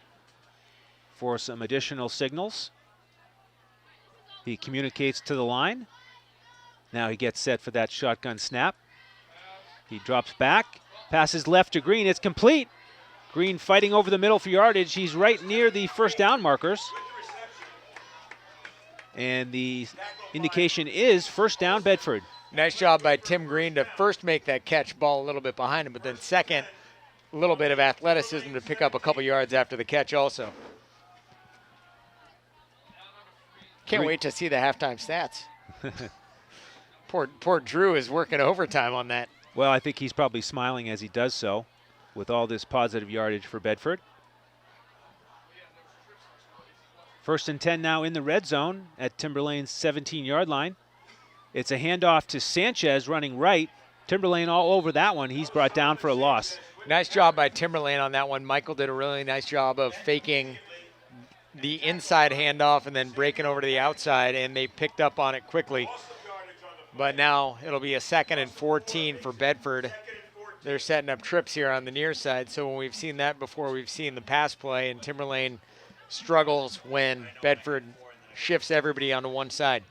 Speaker 1: for some additional signals. He communicates to the line. Now he gets set for that shotgun snap. He drops back, passes left to Green. It's complete. Green fighting over the middle for yardage. He's right near the first down markers. And the indication is first down Bedford.
Speaker 2: Nice job by Tim Green to first make that catch, ball a little bit behind him, but then second, a little bit of athleticism to pick up a couple yards after the catch also. Can't wait to see the halftime stats. Poor Drew is working overtime on that.
Speaker 1: Well, I think he's probably smiling as he does so with all this positive yardage for Bedford. First and 10 now in the red zone at Timberlane's 17-yard line. It's a handoff to Sanchez running right. Timberlane all over that one. He's brought down for a loss.
Speaker 2: Nice job by Timberlane on that one. Michael did a really nice job of faking the inside handoff and then breaking over to the outside, and they picked up on it quickly. But now it'll be a 2nd and 14 for Bedford. They're setting up trips here on the near side. So when we've seen that before, we've seen the pass play, and Timberlane struggles when Bedford shifts everybody onto one side.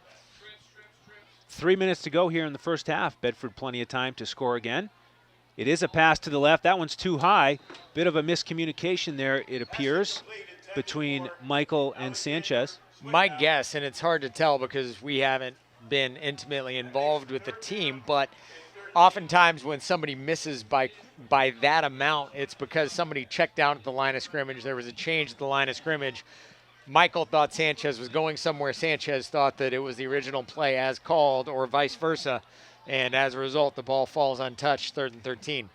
Speaker 1: 3 minutes to go here in the first half. Bedford plenty of time to score again. It is a pass to the left. That one's too high. Bit of a miscommunication there, it appears, between Michael and Sanchez.
Speaker 2: My guess, and it's hard to tell because we haven't been intimately involved with the team, but oftentimes when somebody misses by that amount, it's because somebody checked down at the line of scrimmage. There was a change at the line of scrimmage. Michael thought Sanchez was going somewhere. Sanchez thought that it was the original play as called, or vice versa. And as a result, the ball falls untouched, 3rd and 13.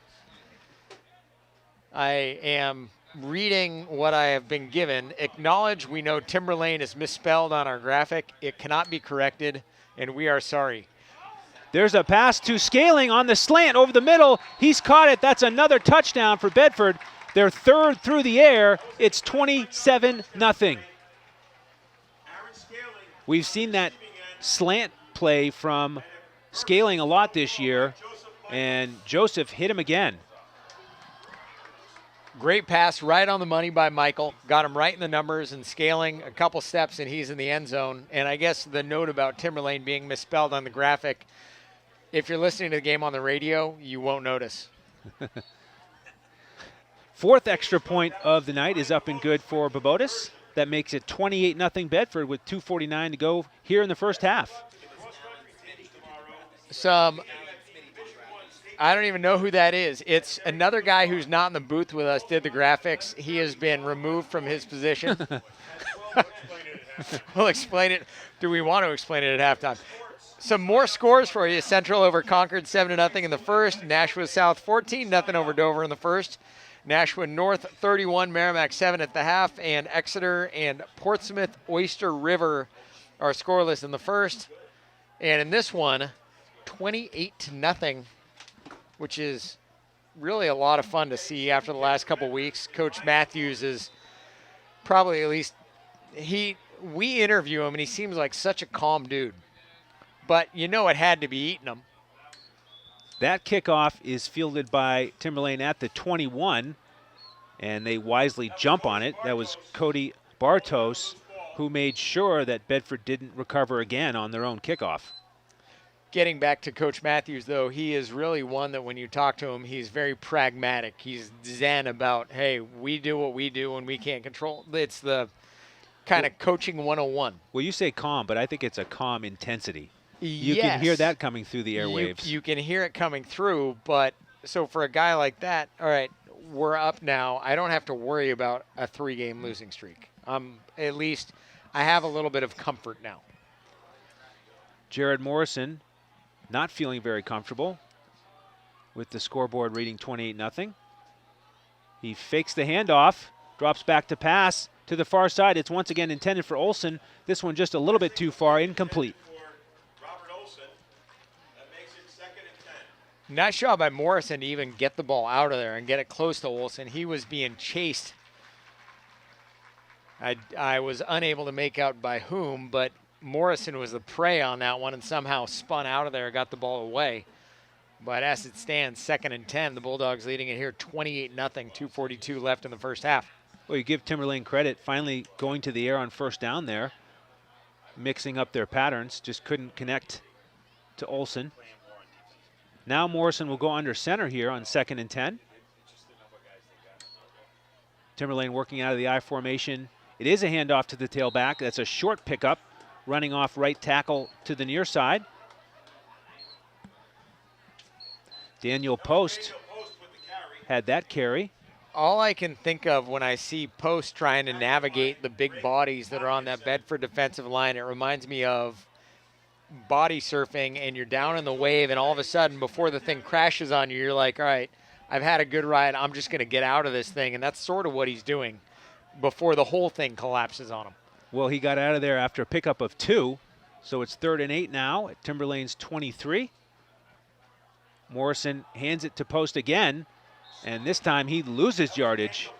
Speaker 2: I am reading what I have been given. Acknowledge we know Timberlane is misspelled on our graphic. It cannot be corrected, and we are sorry.
Speaker 1: There's a pass to Scaling on the slant over the middle. He's caught it. That's another touchdown for Bedford. They're 3rd through the air. It's 27-0. We've seen that slant play from Scaling a lot this year, and Joseph hit him again.
Speaker 2: Great pass right on the money by Michael. Got him right in the numbers, and Scaling a couple steps, and he's in the end zone. And I guess the note about Timberlane being misspelled on the graphic, if you're listening to the game on the radio, you won't notice.
Speaker 1: 4th extra point of the night is up and good for Babotis. That makes it 28-0 Bedford with 2:49 to go here in the first half.
Speaker 2: I don't even know who that is. It's another guy who's not in the booth with us, did the graphics. He has been removed from his position. We'll explain it. Do we want to explain it at halftime? Some more scores for you. Central over Concord 7-0 in the first. Nashua South 14-0 over Dover in the first. Nashua North 31, Merrimack 7 at the half, and Exeter and Portsmouth Oyster River are scoreless in the first. And in this one, 28-0, which is really a lot of fun to see after the last couple weeks. Coach Matthews is probably, at least we interview him and he seems like such a calm dude. But you know it had to be eating him.
Speaker 1: That kickoff is fielded by Timberlane at the 21, and they wisely jump on it. That was Cody Bartos, who made sure that Bedford didn't recover again on their own kickoff.
Speaker 2: Getting back to Coach Matthews, though, he is really one that when you talk to him, he's very pragmatic. He's zen about, hey, we do what we do and we can't control. It's the kind of coaching 101.
Speaker 1: Well, you say calm, but I think it's a calm intensity. You can hear that coming through the airwaves.
Speaker 2: You can hear it coming through, but so for a guy like that, all right, we're up now. I don't have to worry about a 3-game losing streak. At least I have a little bit of comfort now.
Speaker 1: Jared Morrison not feeling very comfortable with the scoreboard reading 28-0. He fakes the handoff, drops back to pass to the far side. It's once again intended for Olsen. This one just a little bit too far, incomplete.
Speaker 2: Nice job by Morrison to even get the ball out of there and get it close to Olsen. He was being chased. I was unable to make out by whom, but Morrison was the prey on that one and somehow spun out of there, got the ball away. But as it stands, 2nd and 10, the Bulldogs leading it here 28-0, 2:42 left in the first half.
Speaker 1: Well, you give Timberlane credit, finally going to the air on first down there, mixing up their patterns, just couldn't connect to Olsen. Now Morrison will go under center here on 2nd and 10. Timberlane working out of the I formation. It is a handoff to the tailback. That's a short pickup, running off right tackle to the near side. Daniel Post had that carry.
Speaker 2: All I can think of when I see Post trying to navigate the big bodies that are on that Bedford defensive line, it reminds me of body surfing, and you're down in the wave, and all of a sudden, before the thing crashes on you, you're like, all right, I've had a good ride. I'm just going to get out of this thing, and that's sort of what he's doing before the whole thing collapses on him.
Speaker 1: Well, he got out of there after a pickup of 2, so it's 3rd and 8 now at Timberlane's 23. Morrison hands it to Post again, and this time he loses yardage.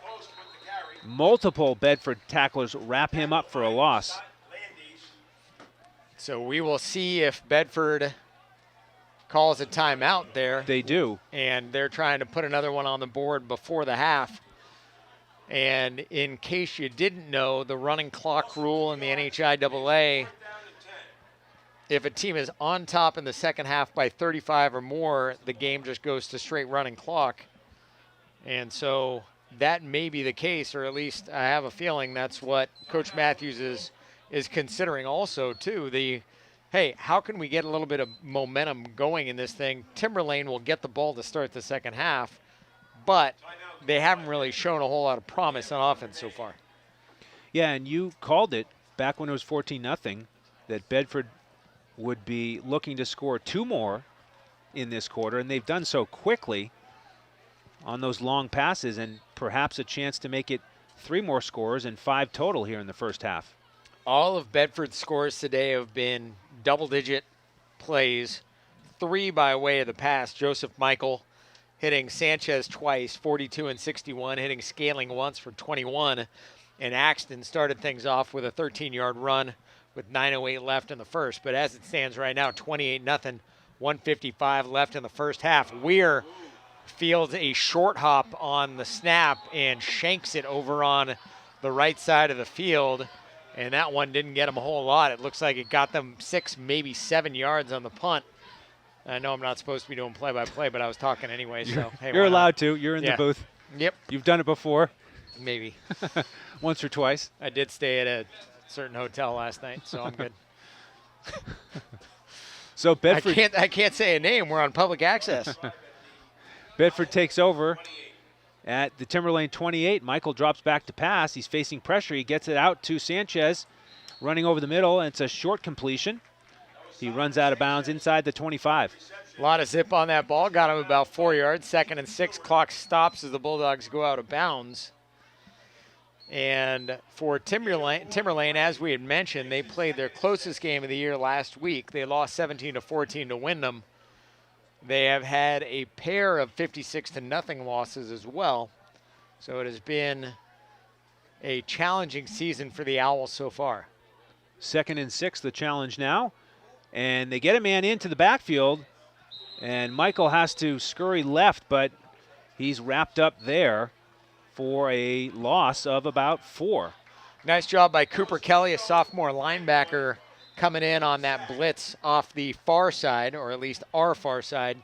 Speaker 1: Multiple Bedford tacklers wrap him up for a loss.
Speaker 2: So we will see if Bedford calls a timeout there.
Speaker 1: They do.
Speaker 2: And they're trying to put another one on the board before the half. And in case you didn't know, the running clock rule in the NHIAA, if a team is on top in the second half by 35 or more, the game just goes to straight running clock. And so that may be the case, or at least I have a feeling that's what Coach Matthews is considering also, too. Hey, how can we get a little bit of momentum going in this thing? Timberlane will get the ball to start the second half, but they haven't really shown a whole lot of promise on offense so far.
Speaker 1: Yeah, and you called it back when it was 14-0 that Bedford would be looking to score 2 more in this quarter, and they've done so quickly on those long passes, and perhaps a chance to make it 3 more scores and 5 total here in the first half.
Speaker 2: All of Bedford's scores today have been double-digit plays, 3 by way of the pass. Joseph Michael hitting Sanchez twice, 42 and 61, hitting Scaling once for 21. And Axton started things off with a 13-yard run with 9:08 left in the first. But as it stands right now, 28-0, 1:55 left in the first half. Weir fields a short hop on the snap and shanks it over on the right side of the field. And that one didn't get them a whole lot. It looks like it got them 6, maybe 7 yards on the punt. I know I'm not supposed to be doing play-by-play, but I was talking anyway. So hey,
Speaker 1: you're allowed to. You're in the booth.
Speaker 2: Yep.
Speaker 1: You've done it before.
Speaker 2: Maybe.
Speaker 1: Once or twice.
Speaker 2: I did stay at a certain hotel last night, so I'm good.
Speaker 1: So Bedford.
Speaker 2: I can't say a name. We're on public access.
Speaker 1: Bedford takes over at the Timberlane 28. Michael drops back to pass. He's facing pressure. He gets it out to Sanchez, running over the middle, and it's a short completion. He runs out of bounds inside the 25.
Speaker 2: A lot of zip on that ball. Got him about 4 yards. 2nd and 6. Clock stops as the Bulldogs go out of bounds. And for Timberlane, as we had mentioned, they played their closest game of the year last week. They lost 17-14 to Windham. They have had a pair of 56-0 losses as well. So it has been a challenging season for the Owls so far.
Speaker 1: 2nd and 6, the challenge now. And they get a man into the backfield. And Michael has to scurry left, but he's wrapped up there for a loss of about 4.
Speaker 2: Nice job by Cooper Kelly, a sophomore linebacker, coming in on that blitz off the far side, or at least our far side,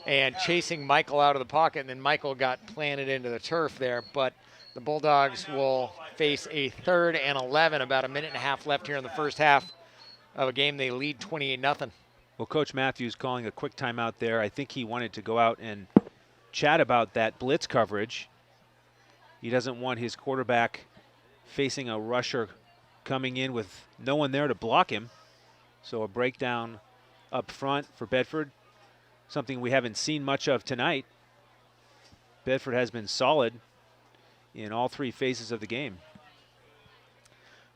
Speaker 2: and chasing Michael out of the pocket. And then Michael got planted into the turf there. But the Bulldogs will face a 3rd and 11, about a minute and a half left here in the first half of a game they lead 28-0.
Speaker 1: Well, Coach Matthews calling a quick timeout there. I think he wanted to go out and chat about that blitz coverage. He doesn't want his quarterback facing a rusher coming in with no one there to block him. So a breakdown up front for Bedford, something we haven't seen much of tonight. Bedford has been solid in all three phases of the game.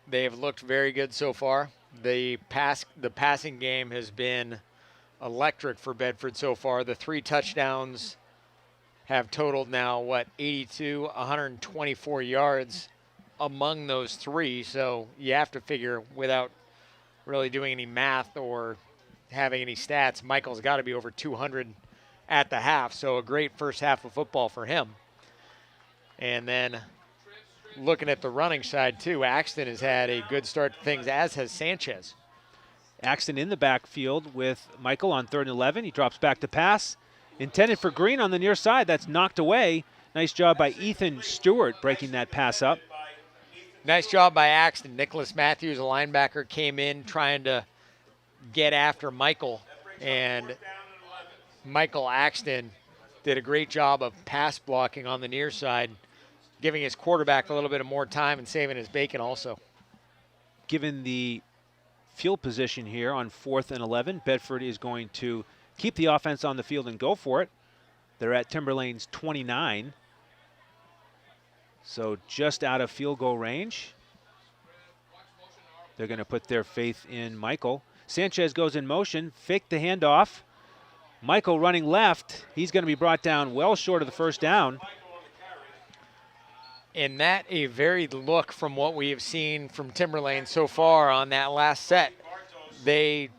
Speaker 2: They have looked very good so far. The passing game has been electric for Bedford so far. The 3 touchdowns have totaled now, 82, 124 yards among those 3. So you have to figure, without really doing any math or having any stats, Michael's got to be over 200 at the half. So a great first half of football for him. And then looking at the running side too, Axton has had a good start to things, as has Sanchez.
Speaker 1: Axton in the backfield with Michael on 3rd and 11. He drops back to pass. Intended for Green on the near side. That's knocked away. Nice job by Ethan Stewart breaking that pass up.
Speaker 2: Nice job by Axton. Nicholas Matthews, a linebacker, came in trying to get after Michael. And Michael Axton did a great job of pass blocking on the near side, giving his quarterback a little bit of more time and saving his bacon also.
Speaker 1: Given the field position here on 4th and 11, Bedford is going to keep the offense on the field and go for it. They're at Timberlane's 29. So just out of field goal range. They're going to put their faith in Michael. Sanchez goes in motion, faked the handoff. Michael running left. He's going to be brought down well short of the first down.
Speaker 2: And that a varied look from what we have seen from Timberlane so far on that last set. They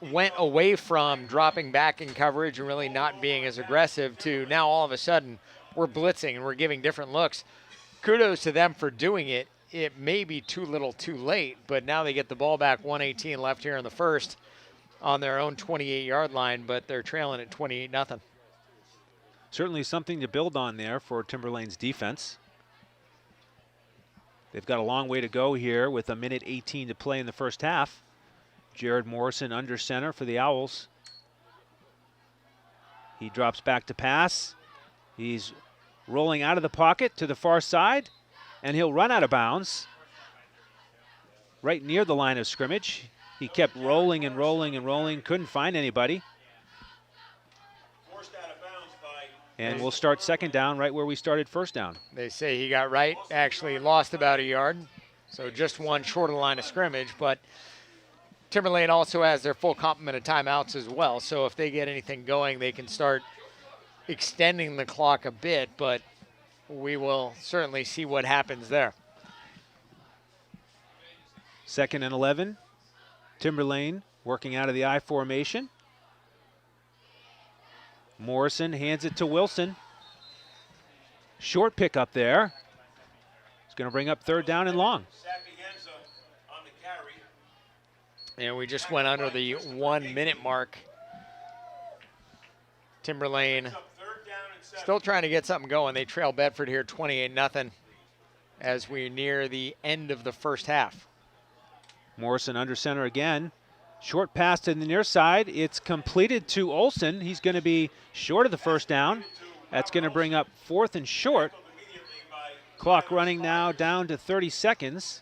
Speaker 2: went away from dropping back in coverage and really not being as aggressive to now all of a sudden we're blitzing and we're giving different looks. Kudos to them for doing it. It may be too little too late, but now they get the ball back, 1:18 left here in the first on their own 28-yard line, but they're trailing at 28-0.
Speaker 1: Certainly something to build on there for Timberlane's defense. They've got a long way to go here with 1:18 to play in the first half. Jared Morrison under center for the Owls. He drops back to pass. He's rolling out of the pocket to the far side, and he'll run out of bounds right near the line of scrimmage. He kept rolling and rolling and rolling, couldn't find anybody. And we'll start second down right where we started first down.
Speaker 2: They say he got right, actually lost about a yard, so just one short of the line of scrimmage, but Timberlane also has their full complement of timeouts as well, so if they get anything going, they can start extending the clock a bit, but we will certainly see what happens there.
Speaker 1: 2nd and 11. Timberlane working out of the I formation. Morrison hands it to Wilson. Short pickup there. It's going to bring up 3rd down and long.
Speaker 2: And we just went under the 1 minute mark. Timberlane still trying to get something going. They trail Bedford here 28-0 as we near the end of the first half.
Speaker 1: Morrison under center again. Short pass to the near side. It's completed to Olsen. He's going to be short of the first down. That's going to bring up 4th and short. Clock running now down to 30 seconds.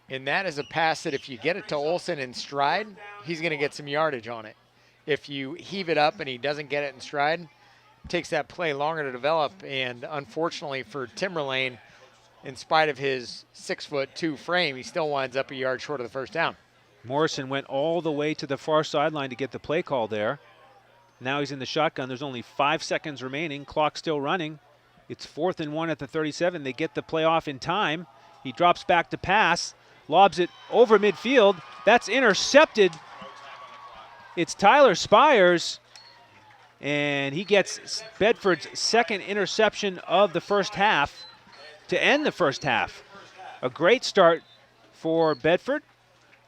Speaker 2: And that is a pass that if you get it to Olsen in stride, he's going to get some yardage on it. If you heave it up and he doesn't get it in stride, it takes that play longer to develop. And unfortunately for Timberlane, in spite of his 6'2" frame, he still winds up a yard short of the first down.
Speaker 1: Morrison went all the way to the far sideline to get the play call there. Now he's in the shotgun. There's only 5 seconds remaining. Clock still running. It's 4th and 1 at the 37. They get the play off in time. He drops back to pass, lobs it over midfield. That's intercepted. It's Tyler Spires, and he gets Bedford's 2nd interception of the first half to end the first half. A great start for Bedford,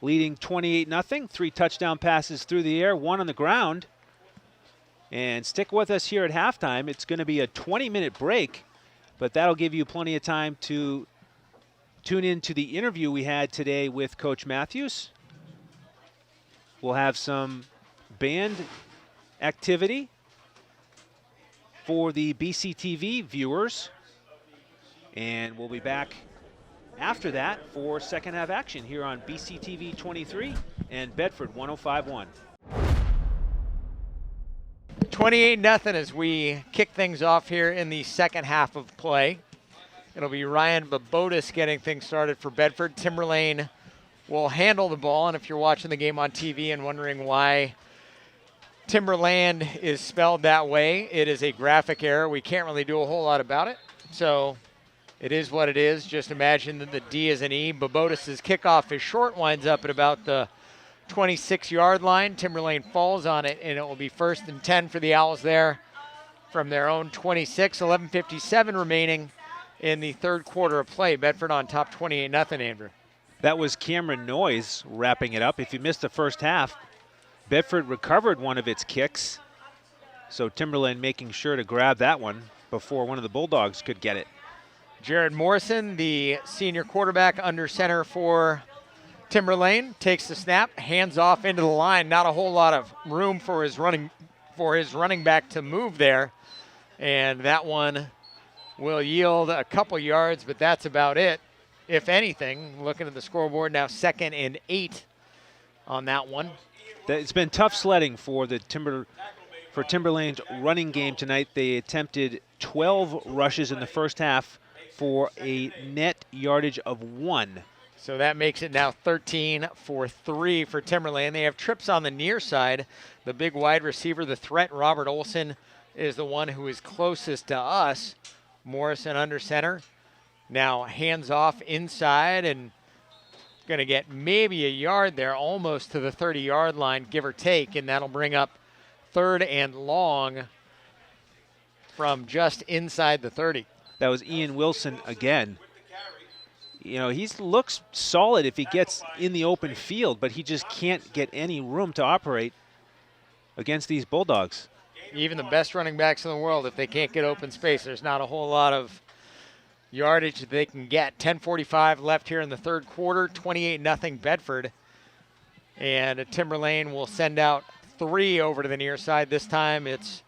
Speaker 1: leading 28-0. 3 touchdown passes through the air, 1 on the ground. And stick with us here at halftime. It's going to be a 20-minute break, but that'll give you plenty of time to Tune in to the interview we had today with Coach Matthews. We'll have some band activity for the BCTV viewers. And we'll be back after that for second half action here on BCTV 23 and Bedford 105.1.
Speaker 2: 28-0 as we kick things off here in the second half of play. It'll be Ryan Babotis getting things started for Bedford. Timberlane will handle the ball, and if you're watching the game on TV and wondering why Timberland is spelled that way, it is a graphic error. We can't really do a whole lot about it, so it is what it is. Just imagine that the D is an E. Babotis' kickoff is short, winds up at about the 26-yard line. Timberlane falls on it, and it will be 1st and 10 for the Owls there from their own 26. 11:57 remaining in the third quarter of play. Bedford on top 28-0, Andrew.
Speaker 1: That was Cameron Noyes wrapping it up. If you missed the first half, Bedford recovered one of its kicks. So Timberlane making sure to grab that one before one of the Bulldogs could get it.
Speaker 2: Jared Morrison, the senior quarterback under center for Timberlane, takes the snap, hands off into the line. Not a whole lot of room for his running back to move there. And that one will yield a couple yards, but that's about it. If anything, looking at the scoreboard now, 2nd and 8 on that one.
Speaker 1: It's been tough sledding for Timberlane's running game tonight. They attempted 12 rushes in the first half for a net yardage of 1.
Speaker 2: So that makes it now 13 for 3 for Timberlane. They have trips on the near side. The big wide receiver, the threat, Robert Olson, is the one who is closest to us. Morrison under center. Now hands off inside and going to get maybe a yard there, almost to the 30-yard line, give or take, and that'll bring up 3rd and long from just inside the 30.
Speaker 1: That was Ian Wilson again. You know, he looks solid if he gets in the open field, but he just can't get any room to operate against these Bulldogs.
Speaker 2: Even the best running backs in the world, if they can't get open space, there's not a whole lot of yardage that they can get. 10:45 left here in the third quarter, 28-0 Bedford. And Timberlane will send out 3 over to the near side. This time it's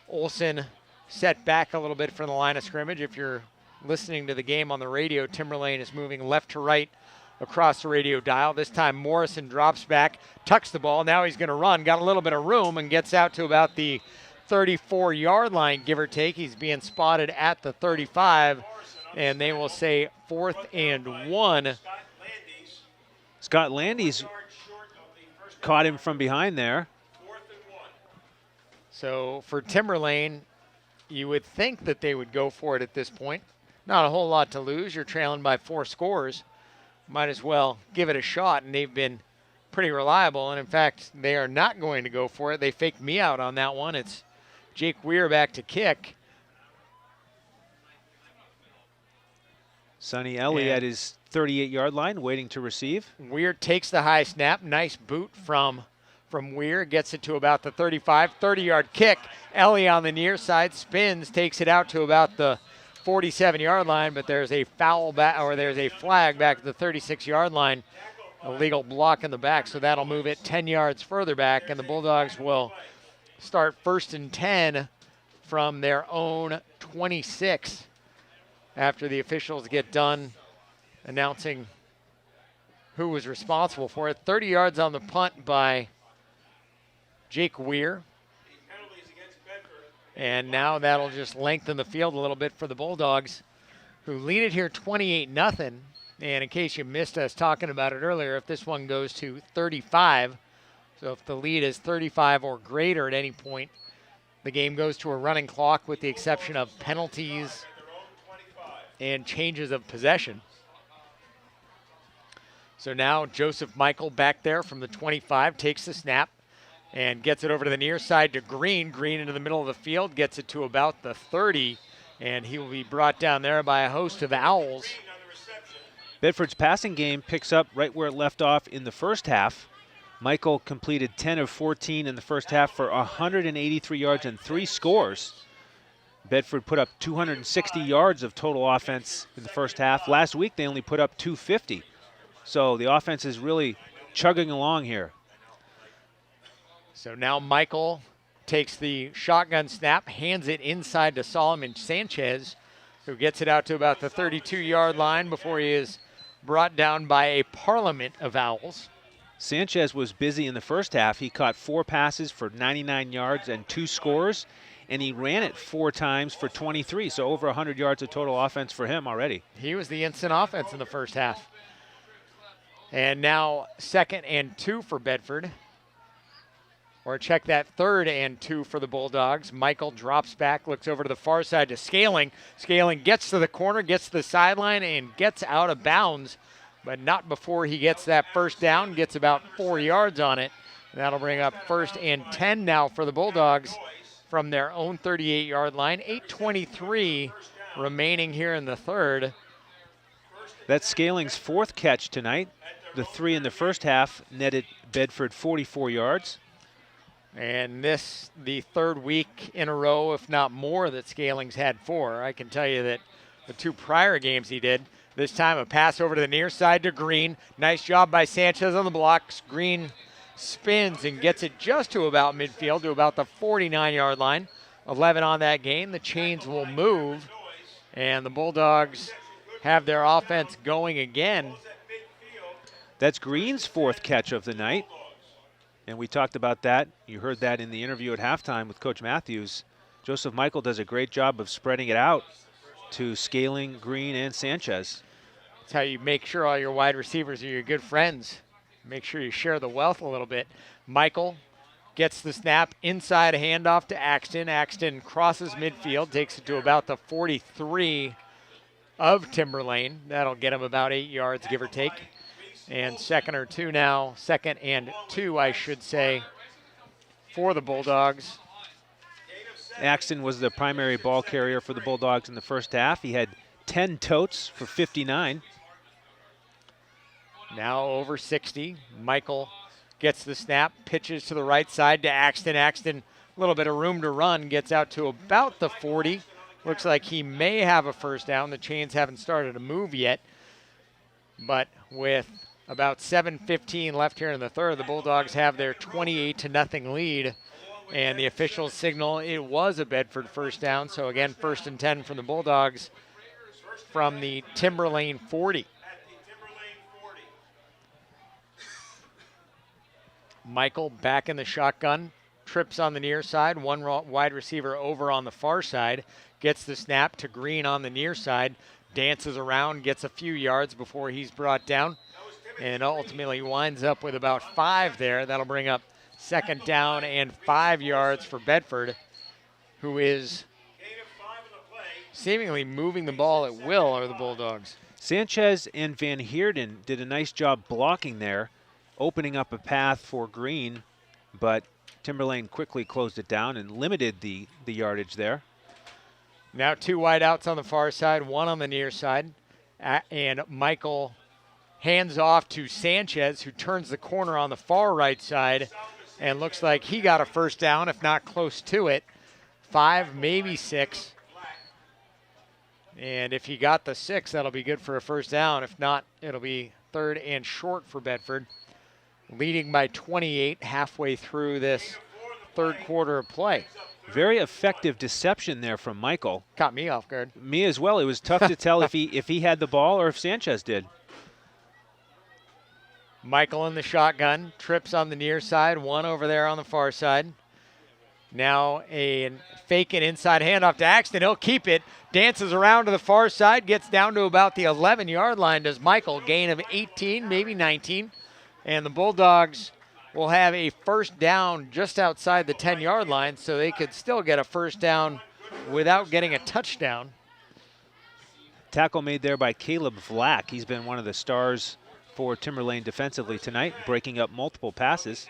Speaker 2: Olson set back a little bit from the line of scrimmage. If you're listening to the game on the radio, Timberlane is moving left to right across the radio dial. This time Morrison drops back, tucks the ball. Now he's going to run. Got a little bit of room and gets out to about the 34-yard line, give or take. He's being spotted at the 35, and they will say 4th and 1.
Speaker 1: Scott Landy's caught him from behind there.
Speaker 2: So for Timberlane, you would think that they would go for it at this point. Not a whole lot to lose. You're trailing by 4 scores. Might as well give it a shot, and they've been pretty reliable. And in fact, they are not going to go for it. They faked me out on that one. It's Jake Weir back to kick.
Speaker 1: Sonny Ellie at his 38-yard line, waiting to receive.
Speaker 2: Weir takes the high snap. Nice boot from Weir. Gets it to about the 35. 30-yard kick. Ellie on the near side spins, takes it out to about the 47-yard line, but there's a foul back, or there's a flag back at the 36-yard line. Illegal block in the back, so that'll move it 10 yards further back, and the Bulldogs will start 1st and 10 from their own 26 after the officials get done announcing who was responsible for it. 30 yards on the punt by Jake Weir. And now that'll just lengthen the field a little bit for the Bulldogs, who lead it here 28-0. And in case you missed us talking about it earlier, if this one goes to 35, so if the lead is 35 or greater at any point, the game goes to a running clock with the exception of penalties and changes of possession. So now Joseph Michael back there from the 25 takes the snap and gets it over to the near side to Green. Green into the middle of the field, gets it to about the 30, and he will be brought down there by a host of Owls.
Speaker 1: Bedford's passing game picks up right where it left off in the first half. Michael completed 10 of 14 in the first half for 183 yards and 3 scores. Bedford put up 260 yards of total offense in the first half. Last week they only put up 250. So the offense is really chugging along here.
Speaker 2: So now Michael takes the shotgun snap, hands it inside to Solomon Sanchez, who gets it out to about the 32-yard line before he is brought down by a parliament of Owls.
Speaker 1: Sanchez was busy in the first half. He caught 4 passes for 99 yards and 2 scores, and he ran it 4 times for 23, so over 100 yards of total offense for him already.
Speaker 2: He was the instant offense in the first half. And now 2nd and 2 for Bedford. Or check that 3rd and 2 for the Bulldogs. Michael drops back, looks over to the far side to Scaling. Scaling gets to the corner, gets to the sideline, and gets out of bounds, but not before he gets that first down, gets about 4 yards on it. And that'll bring up 1st and 10 now for the Bulldogs from their own 38-yard line. 8:23 remaining here in the 3rd.
Speaker 1: That's Scaling's 4th catch tonight. The 3 in the first half netted Bedford 44 yards.
Speaker 2: And this, the 3rd week in a row, if not more, that Scaling's had 4. I can tell you that the 2 prior games he did. This time a pass over to the near side to Green. Nice job by Sanchez on the blocks. Green spins and gets it just to about midfield, to about the 49-yard line. 11 on that gain. The chains will move, and the Bulldogs have their offense going again.
Speaker 1: That's Green's 4th catch of the night. And we talked about that. You heard that in the interview at halftime with Coach Matthews. Joseph Michael does a great job of spreading it out to Scaling, Green, and Sanchez.
Speaker 2: That's how you make sure all your wide receivers are your good friends. Make sure you share the wealth a little bit. Michael gets the snap, inside a handoff to Axton. Axton crosses midfield, takes it to about the 43 of Timberlane. That'll get him about 8 yards, give or take. And 2nd or 2 now, 2nd and 2, I should say, for the Bulldogs.
Speaker 1: Axton was the primary ball carrier for the Bulldogs in the first half. He had 10 totes for 59.
Speaker 2: Now over 60. Michael gets the snap, pitches to the right side to Axton. Axton, a little bit of room to run, gets out to about the 40. Looks like he may have a first down. The chains haven't started to move yet. But with about 7:15 left here in the 3rd, the Bulldogs have their 28-0 lead. And the officials signal it was a Bedford first down. So again, 1st and 10 from the Bulldogs from the Timberlane 40. Michael back in the shotgun, trips on the near side, 1 wide receiver over on the far side, gets the snap to Green on the near side, dances around, gets a few yards before he's brought down, and ultimately winds up with about 5 there. That'll bring up 2nd down and 5 yards for Bedford, who is seemingly moving the ball at will, are the Bulldogs.
Speaker 1: Sanchez and Van Heerden did a nice job blocking there, opening up a path for Green, but Timberlane quickly closed it down and limited the yardage there.
Speaker 2: Now 2 wide outs on the far side, 1 on the near side, and Michael hands off to Sanchez, who turns the corner on the far right side, and looks like he got a first down, if not close to it. 5, maybe 6. And if he got the 6, that'll be good for a first down. If not, it'll be 3rd and short for Bedford. Leading by 28 halfway through this 3rd quarter of play.
Speaker 1: Very effective deception there from Michael.
Speaker 2: Caught me off guard.
Speaker 1: Me as well. It was tough to tell if he had the ball or if Sanchez did.
Speaker 2: Michael in the shotgun, trips on the near side, 1 over there on the far side. Now a fake and inside handoff to Axton. He'll keep it, dances around to the far side, gets down to about the 11-yard line. Does Michael, gain of 18, maybe 19. And the Bulldogs will have a first down just outside the 10-yard line, so they could still get a first down without getting a touchdown.
Speaker 1: Tackle made there by Caleb Vlack. He's been one of the stars for Timberlane defensively tonight, breaking up multiple passes.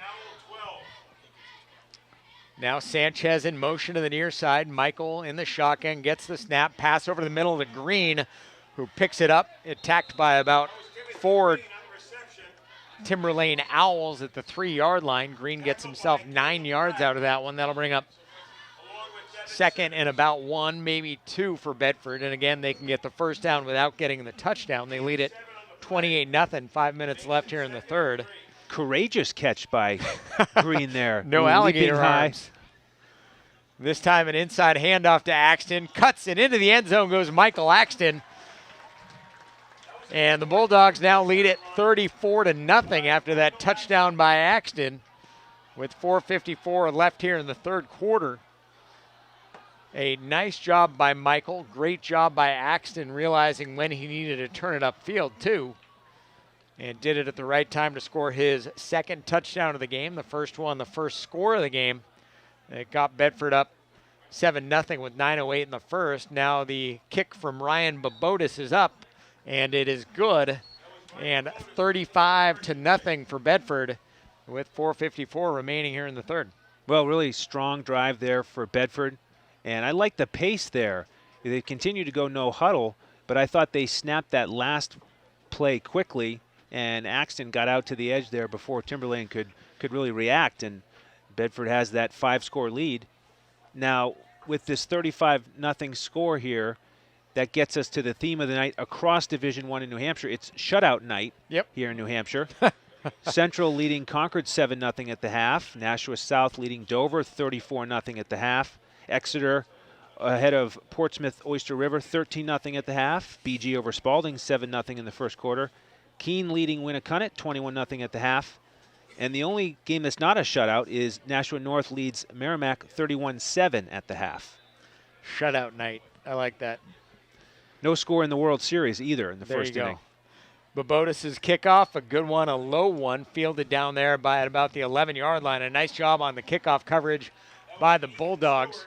Speaker 2: Now Sanchez in motion to the near side. Michael in the shotgun, gets the snap, pass over the middle to Green, who picks it up, attacked by about 4 Timberlane Owls at the 3-yard line. Green gets himself 9 yards out of that one. That'll bring up 2nd and about 1, maybe 2 for Bedford. And again, they can get the first down without getting the touchdown. They lead it 28-0, 5 minutes left here in the third.
Speaker 1: Courageous catch by Green there.
Speaker 2: No
Speaker 1: Leaping
Speaker 2: alligator
Speaker 1: high.
Speaker 2: arms. This time an inside handoff to Axton. Cuts it into the end zone goes Michael Axton. And the Bulldogs now lead it 34-0 after that touchdown by Axton with 4:54 left here in the third quarter. A nice job by Michael. Great job by Axton realizing when he needed to turn it upfield too. And did it at the right time to score his 2nd touchdown of the game. The first score of the game. It got Bedford up 7-0 with 9:08 in the first. Now the kick from Ryan Babotis is up. And it is good, and 35-0 for Bedford with 4:54 remaining here in the third.
Speaker 1: Well, really strong drive there for Bedford, and I like the pace there. They continue to go no huddle, but I thought they snapped that last play quickly, and Axton got out to the edge there before Timberlane could really react, and Bedford has that 5-score lead. Now, with this 35-0 score here, that gets us to the theme of the night across Division I in New Hampshire. It's shutout night here in New Hampshire. Central leading Concord 7-0 at the half. Nashua South leading Dover 34-0 at the half. Exeter ahead of Portsmouth Oyster River 13-0 at the half. BG over Spalding 7-0 in the first quarter. Keene leading Winnicunnet 21-0 at the half. And the only game that's not a shutout is Nashua North leads Merrimack 31-7 at the half.
Speaker 2: Shutout night. I like that.
Speaker 1: No score in the World Series either in the first inning.
Speaker 2: Babotis' kickoff, a good one, a low one, fielded down there by about the 11-yard line. A nice job on the kickoff coverage by the Bulldogs.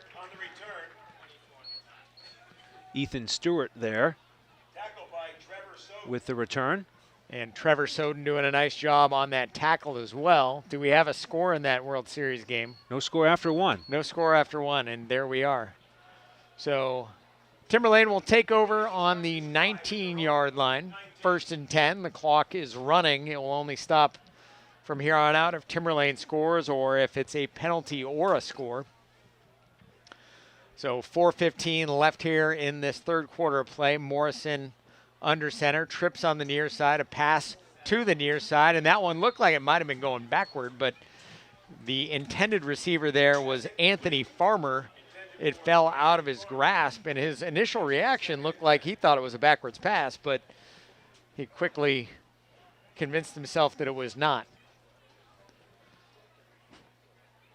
Speaker 1: Ethan Stewart there with the return.
Speaker 2: And Trevor Soden doing a nice job on that tackle as well. Do we have a score in that World Series game?
Speaker 1: No score after 1.
Speaker 2: No score after 1, and there we are. So Timberlane will take over on the 19-yard line. 1st and 10. The clock is running. It will only stop from here on out if Timberlane scores or if it's a penalty or a score. So 4:15 left here in this third quarter of play. Morrison under center, trips on the near side, a pass to the near side, and that one looked like it might have been going backward, but the intended receiver there was Anthony Farmer. It fell out of his grasp, and his initial reaction looked like he thought it was a backwards pass, but he quickly convinced himself that it was not.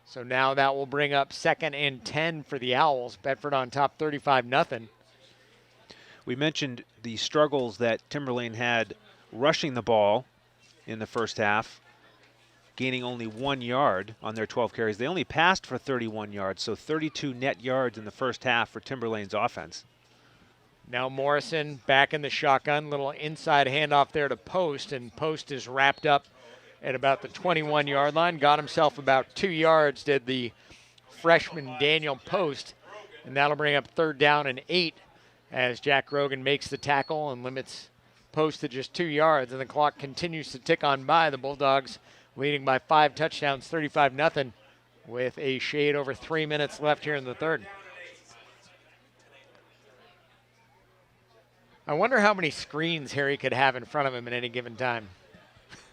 Speaker 2: So now that will bring up 2nd and 10 for the Owls. Bedford on top 35-0.
Speaker 1: We mentioned the struggles that Timberlane had rushing the ball in the first half, gaining only 1 yard on their 12 carries. They only passed for 31 yards, so 32 net yards in the first half for Timberlane's offense.
Speaker 2: Now Morrison back in the shotgun, little inside handoff there to Post, and Post is wrapped up at about the 21-yard line. Got himself about 2 yards, did the freshman Daniel Post, and that'll bring up 3rd down and 8 as Jack Grogan makes the tackle and limits Post to just 2 yards, and the clock continues to tick on by. The Bulldogs leading by 5 touchdowns, 35-0, with a shade over 3 minutes left here in the third. I wonder how many screens Harry could have in front of him at any given time.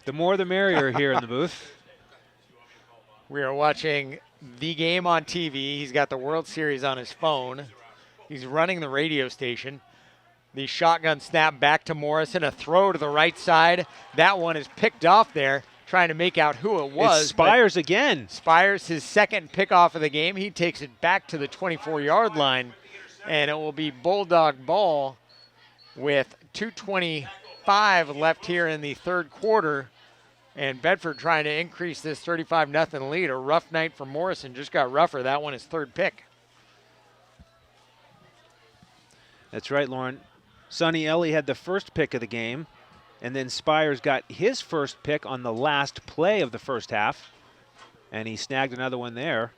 Speaker 1: The more the merrier here in the booth.
Speaker 2: We are watching the game on TV. He's got the World Series on his phone. He's running the radio station. The shotgun snap back to Morrison, a throw to the right side. That one is picked off there, trying to make out who it was.
Speaker 1: It's Spires again.
Speaker 2: Spires, his 2nd pickoff of the game. He takes it back to the 24-yard line, and it will be Bulldog ball with 2:25 left here in the third quarter. And Bedford trying to increase this 35-0 lead. A rough night for Morrison, just got rougher. That one is 3rd pick.
Speaker 1: That's right, Lauren. Sonny Ellie had the first pick of the game, and then Spires got his first pick on the last play of the first half, and he snagged another one there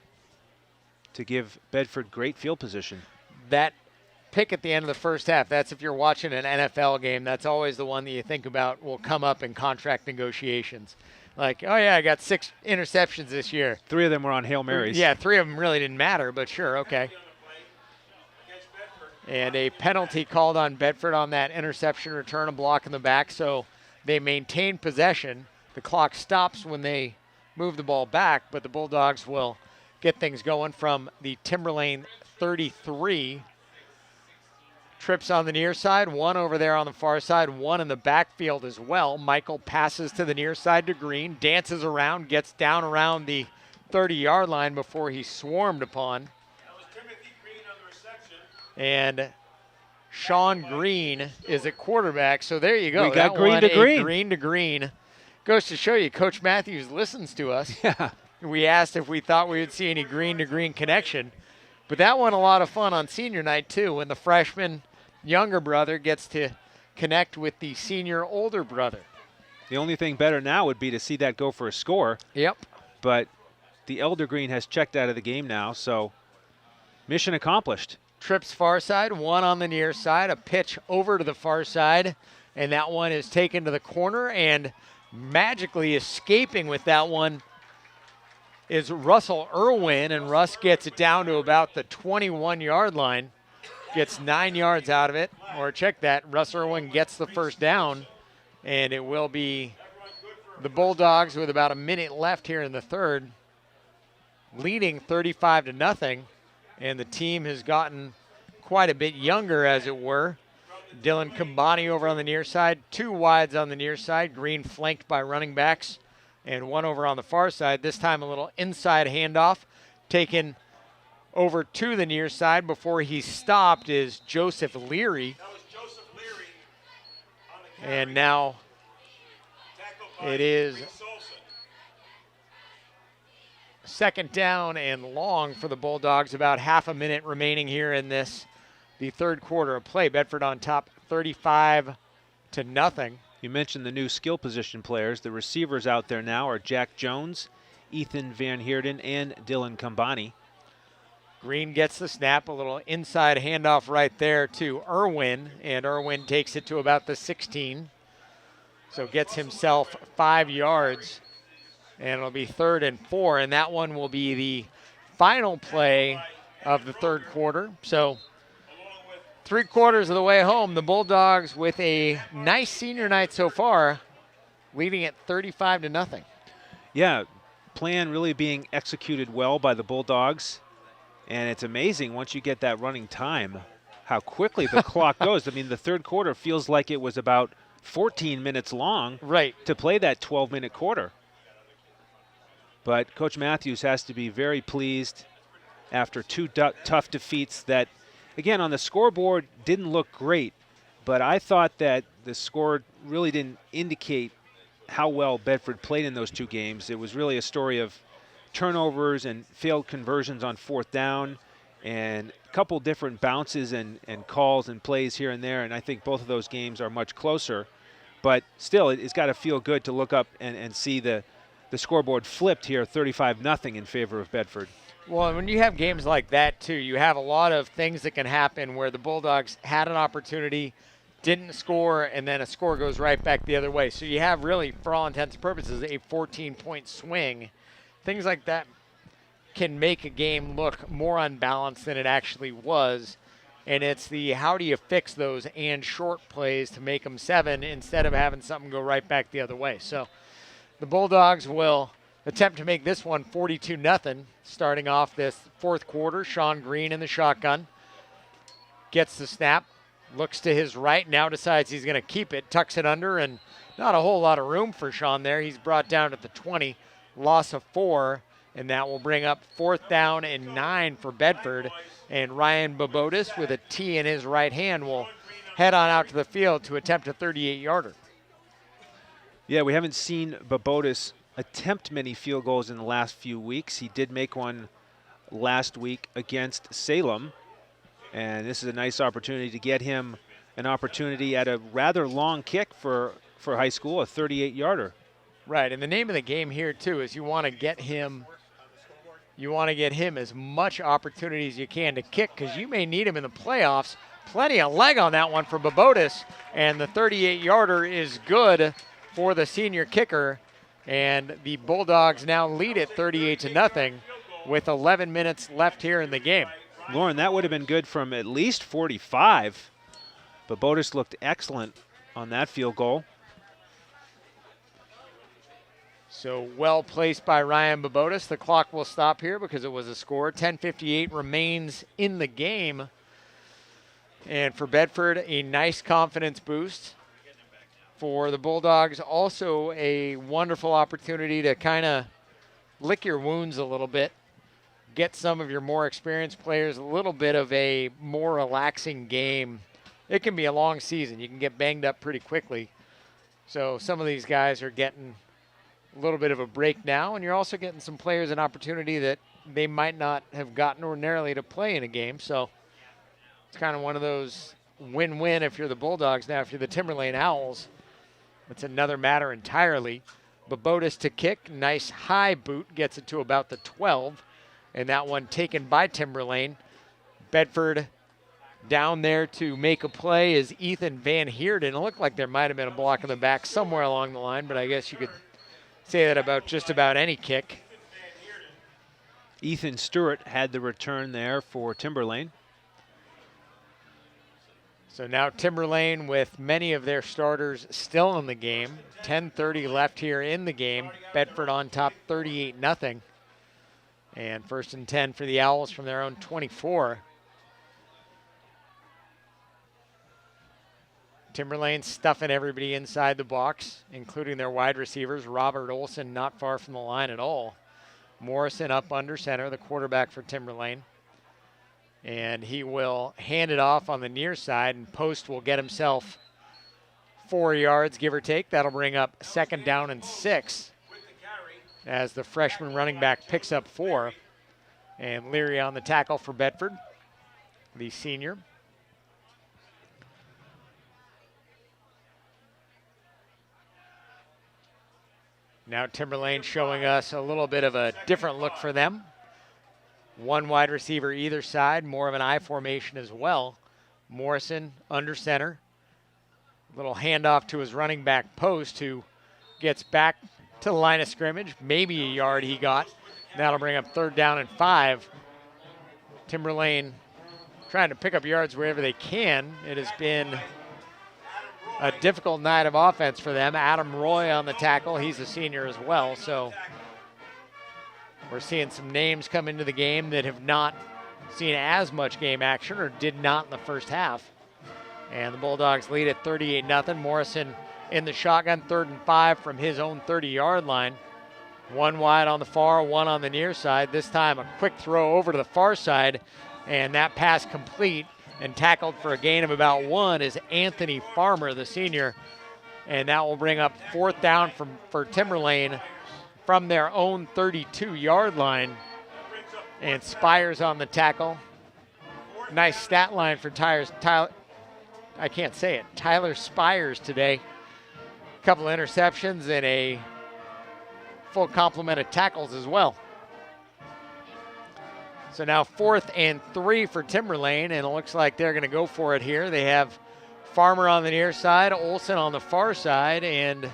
Speaker 1: to give Bedford great field position.
Speaker 2: That pick at the end of the first half, that's if you're watching an NFL game, that's always the one that you think about will come up in contract negotiations. Like, oh yeah, I got 6 interceptions this year.
Speaker 1: 3 of them were on Hail Marys.
Speaker 2: Yeah, 3 of them really didn't matter, but sure, okay. And a penalty called on Bedford on that interception return, a block in the back. So they maintain possession. The clock stops when they move the ball back, but the Bulldogs will get things going from the Timberlane 33. Trips on the near side, one over there on the far side, one in the backfield as well. Michael passes to the near side to Green, dances around, gets down around the 30-yard line before he's swarmed upon. And Sean Green is at quarterback, so there you go.
Speaker 1: We got green to green.
Speaker 2: Green to green. Goes to show you, Coach Matthews listens to us.
Speaker 1: Yeah.
Speaker 2: We asked if we thought we would see any green to green connection. But that one a lot of fun on senior night, too, when the freshman younger brother gets to connect with the senior older brother.
Speaker 1: The only thing better now would be to see that go for a score.
Speaker 2: Yep.
Speaker 1: But the elder green has checked out of the game now, so mission accomplished.
Speaker 2: Trips far side, one on the near side, a pitch over to the far side, and that one is taken to the corner, and magically escaping with that one is Russell Irwin, and Russ gets it down to about the 21-yard line, gets 9 yards out of it, or check that, Russ Irwin gets the first down, and it will be the Bulldogs with about a minute left here in the third, leading 35-0. And the team has gotten quite a bit younger, as it were. Dylan Kambani over on the near side, two wides on the near side. Green flanked by running backs, and one over on the far side. This time a little inside handoff taken over to the near side. Before he stopped is Joseph Leary. And now it is second down and long for the Bulldogs. About half a minute remaining here in the third quarter of play. Bedford on top 35-0.
Speaker 1: You mentioned the new skill position players. The receivers out there now are Jack Jones, Ethan Van Heerden, and Dylan Kambani.
Speaker 2: Green gets the snap, a little inside handoff right there to Irwin, and Irwin takes it to about the 16. So gets himself 5 yards. And it'll be 3rd and 4, and that one will be the final play of the third quarter. So 3/4 of the way home, the Bulldogs with a nice senior night so far, leading at 35-0.
Speaker 1: Yeah, plan really being executed well by the Bulldogs. And it's amazing once you get that running time, how quickly the clock goes. I mean, the third quarter feels like it was about 14 minutes long to play that 12-minute quarter. But Coach Matthews has to be very pleased after two tough defeats that, again, on the scoreboard didn't look great. But I thought that the score really didn't indicate how well Bedford played in those two games. It was really a story of turnovers and failed conversions on 4th down and a couple different bounces and calls and plays here and there. And I think both of those games are much closer. But still, it's got to feel good to look up and see the scoreboard flipped here, 35-0 in favor of Bedford.
Speaker 2: Well, when you have games like that, too, you have a lot of things that can happen where the Bulldogs had an opportunity, didn't score, and then a score goes right back the other way. So you have really, for all intents and purposes, a 14-point swing. Things like that can make a game look more unbalanced than it actually was. And it's the how do you fix those and short plays to make them 7 instead of having something go right back the other way. So the Bulldogs will attempt to make this one 42-0, starting off this fourth quarter. Sean Green in the shotgun. Gets the snap, looks to his right, now decides he's going to keep it, tucks it under, and not a whole lot of room for Sean there. He's brought down at the 20, loss of 4, and that will bring up 4th down and 9 for Bedford. And Ryan Babotis with a T in his right hand will head on out to the field to attempt a 38-yarder.
Speaker 1: Yeah, we haven't seen Babotis attempt many field goals in the last few weeks. He did make one last week against Salem, and this is a nice opportunity to get him an opportunity at a rather long kick for high school, a 38-yarder.
Speaker 2: Right, and the name of the game here too is you want to get him as much opportunity as you can to kick, because you may need him in the playoffs. Plenty of leg on that one for Babotis, and the 38-yarder is good for the senior kicker, and the Bulldogs now lead it 38-0 with 11 minutes left here in the game.
Speaker 1: Lauren, that would have been good from at least 45. But Babotas looked excellent on that field goal.
Speaker 2: So well placed by Ryan Babotas. The clock will stop here because it was a score. 10:58 remains in the game. And for Bedford, a nice confidence boost. For the Bulldogs, also a wonderful opportunity to kind of lick your wounds a little bit. Get some of your more experienced players a little bit of a more relaxing game. It can be a long season. You can get banged up pretty quickly. So some of these guys are getting a little bit of a break now, and you're also getting some players an opportunity that they might not have gotten ordinarily to play in a game. So it's kind of one of those win-win if you're the Bulldogs. Now, if you're the Timberlane Owls, it's another matter entirely. Babotas to kick, nice high boot, gets it to about the 12. And that one taken by Timberlane. Bedford down there to make a play is Ethan Van Heerden. It looked like there might have been a block in the back somewhere along the line, but I guess you could say that about just about any kick.
Speaker 1: Ethan Stewart had the return there for Timberlane.
Speaker 2: So now Timberlane with many of their starters still in the game. 10:30 left here in the game. Bedford on top 38-0. And 1st and 10 for the Owls from their own 24. Timberlane stuffing everybody inside the box, including their wide receivers. Robert Olson not far from the line at all. Morrison up under center, the quarterback for Timberlane. And he will hand it off on the near side, and Post will get himself 4 yards, give or take. That'll bring up 2nd down and 6 as the freshman running back picks up 4. And Leary on the tackle for Bedford, the senior. Now Timberlane showing us a little bit of a different look for them. One wide receiver either side, more of an I formation as well. Morrison under center. Little handoff to his running back Post, who gets back to the line of scrimmage. Maybe a yard he got. That'll bring up 3rd down and 5. Timberlane trying to pick up yards wherever they can. It has been a difficult night of offense for them. Adam Roy on the tackle. He's a senior as well. So we're seeing some names come into the game that have not seen as much game action or did not in the first half. And the Bulldogs lead at 38-0. Morrison in the shotgun, 3rd and 5 from his own 30-yard line. One wide on the far, one on the near side. This time a quick throw over to the far side, and that pass complete and tackled for a gain of about 1 is Anthony Farmer, the senior. And that will bring up 4th down for Timberlane from their own 32-yard line. And Spires on the tackle. Nice stat line for Tyler Spires today. A couple interceptions and a full complement of tackles as well. So now 4th and 3 for Timberlane, and it looks like they're going to go for it here. They have Farmer on the near side, Olson on the far side, and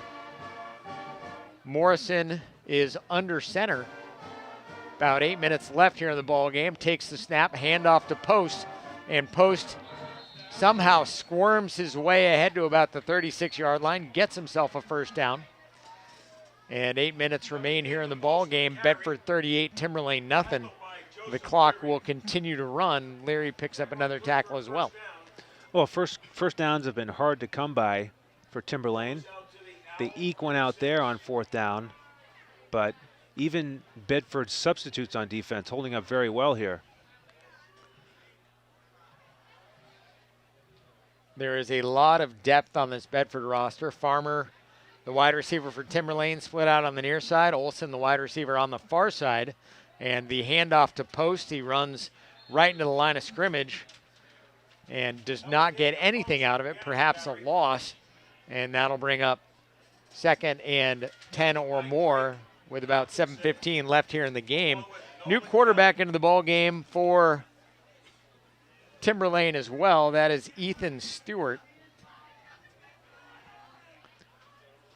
Speaker 2: Morrison is under center. About 8 minutes left here in the ball game. Takes the snap, handoff to Post, and Post somehow squirms his way ahead to about the 36-yard line, gets himself a 1st down. And 8 minutes remain here in the ball game. Bedford 38, Timberlane nothing. The clock will continue to run. Leary picks up another tackle as well.
Speaker 1: Well, first downs have been hard to come by for Timberlane. They eke one out there on 4th down, but even Bedford's substitutes on defense holding up very well here.
Speaker 2: There is a lot of depth on this Bedford roster. Farmer, the wide receiver for Timberlane, split out on the near side. Olson, the wide receiver, on the far side. And the handoff to Post, he runs right into the line of scrimmage and does not get anything out of it, perhaps a loss. And that'll bring up 2nd and 10 or more with about 7:15 left here in the game. New quarterback into the ball game for Timberlane as well. That is Ethan Stewart.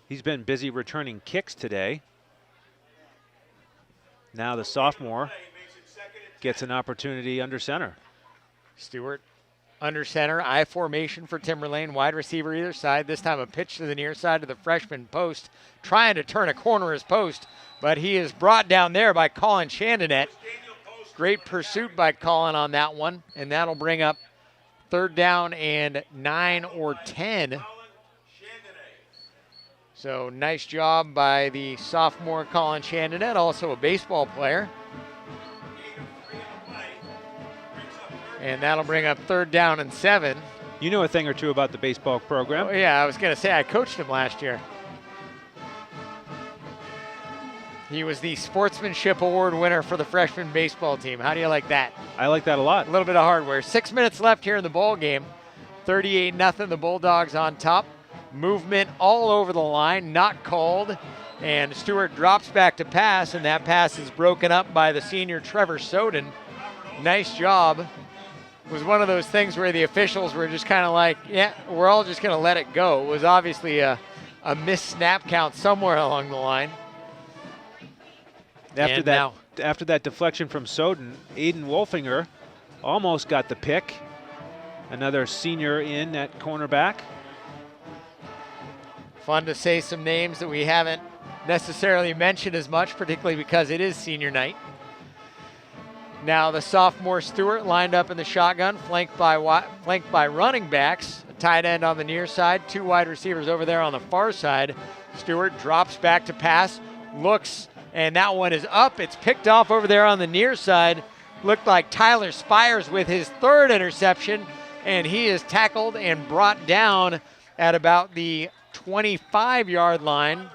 Speaker 1: He's been busy returning kicks today. Now the sophomore gets an opportunity under center.
Speaker 2: Stewart under center, I formation for Timberlane, wide receiver either side. This time a pitch to the near side to the freshman post, trying to turn a corner his post, but he is brought down there by Colin Chandonet. Great pursuit by Colin on that one, and that'll bring up 3rd down and 9 or 10. So nice job by the sophomore Colin Chandonet, also a baseball player. And that'll bring up 3rd down and 7.
Speaker 1: You know a thing or two about the baseball program.
Speaker 2: Oh, yeah, I was going to say I coached him last year. He was the Sportsmanship Award winner for the freshman baseball team. How do you like that?
Speaker 1: I like that a lot.
Speaker 2: A little bit of hardware. 6 minutes left here in the ball game. 38-0, the Bulldogs on top. Movement all over the line, not called. And Stewart drops back to pass, and that pass is broken up by the senior Trevor Soden. Nice job. It was one of those things where the officials were just kind of like, yeah, we're all just going to let it go. It was obviously a missed snap count somewhere along the line.
Speaker 1: After that deflection from Soden, Aiden Wolfinger almost got the pick. Another senior in at cornerback.
Speaker 2: Fun to say some names that we haven't necessarily mentioned as much, particularly because it is senior night. Now the sophomore Stewart lined up in the shotgun, flanked by running backs, a tight end on the near side, 2 wide receivers over there on the far side. Stewart drops back to pass, looks, and that one is up. It's picked off over there on the near side. Looked like Tyler Spires with his 3rd interception, and he is tackled and brought down at about the 25-yard line.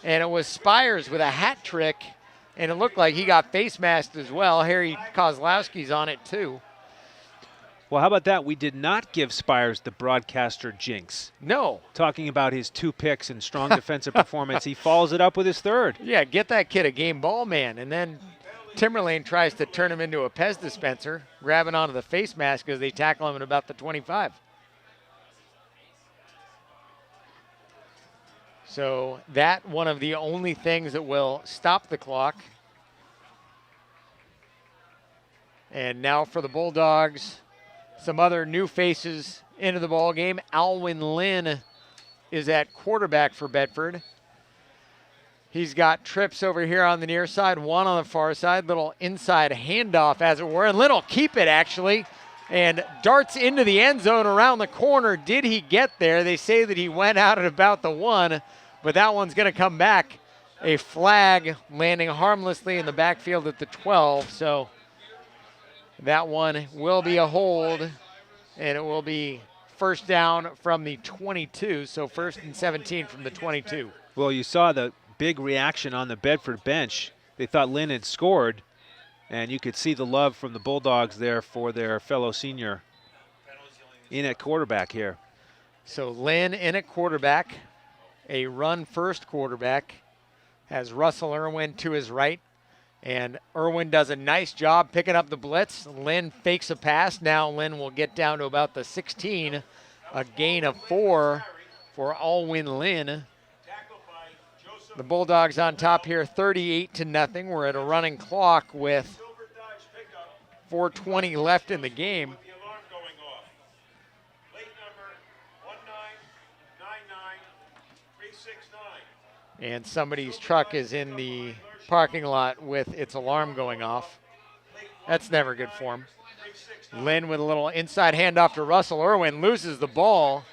Speaker 2: And it was Spires with a hat trick. And it looked like he got face masked as well. Harry Kozlowski's on it too.
Speaker 1: Well, how about that? We did not give Spires the broadcaster jinx.
Speaker 2: No.
Speaker 1: Talking about his 2 picks and strong defensive performance, he follows it up with his 3rd.
Speaker 2: Yeah, get that kid a game ball, man. And then Timberlane tries to turn him into a Pez dispenser, grabbing onto the face mask as they tackle him at about the 25. So that one of the only things that will stop the clock. And now for the Bulldogs, some other new faces into the ball game. Alwyn Lynn is at quarterback for Bedford. He's got trips over here on the near side, one on the far side, little inside handoff as it were. And Lynn will keep it actually and darts into the end zone around the corner. Did he get there? They say that he went out at about the 1. But that one's going to come back. A flag landing harmlessly in the backfield at the 12. So that one will be a hold, and it will be 1st down from the 22. So 1st and 17 from the 22.
Speaker 1: Well, you saw the big reaction on the Bedford bench. They thought Lynn had scored, and you could see the love from the Bulldogs there for their fellow senior in at quarterback here.
Speaker 2: So Lynn in at quarterback. A run-first quarterback, has Russell Irwin to his right, and Irwin does a nice job picking up the blitz. Lynn fakes a pass. Now Lynn will get down to about the 16, a gain of 4 for Alwyn Lynn. The Bulldogs on top here, 38-0. We're at a running clock with 4:20 left in the game. And somebody's truck is in the parking lot with its alarm going off. That's never good form. Lynn with a little inside handoff to Russell Irwin, loses the ball,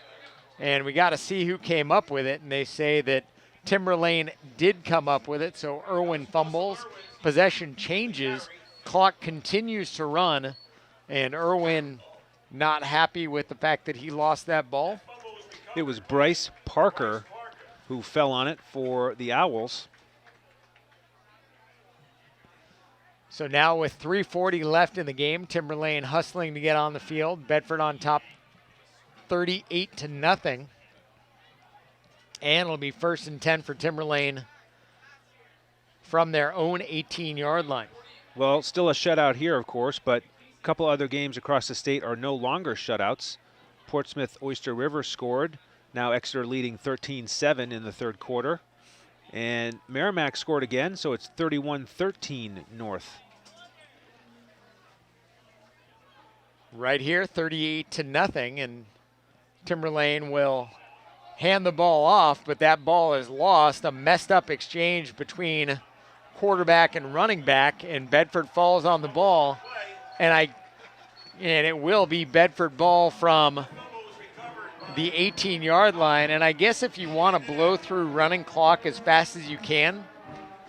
Speaker 2: and we got to see who came up with it. And they say that Timberlane did come up with it, so Irwin fumbles. Possession changes. Clock continues to run, and Irwin not happy with the fact that he lost that ball.
Speaker 1: It was Bryce Parker who fell on it for the Owls.
Speaker 2: So now with 3:40 left in the game, Timberlane hustling to get on the field. Bedford on top 38-0. And it'll be 1st and 10 for Timberlane from their own 18-yard line.
Speaker 1: Well, still a shutout here, of course, but a couple other games across the state are no longer shutouts. Portsmouth Oyster River scored. Now Exeter leading 13-7 in the 3rd quarter. And Merrimack scored again, so it's 31-13 North.
Speaker 2: right here, 38-0, and Timberlane will hand the ball off, but that ball is lost. A messed up exchange between quarterback and running back, and Bedford falls on the ball, and it will be Bedford ball from the 18-yard line. And I guess if you want to blow through running clock as fast as you can,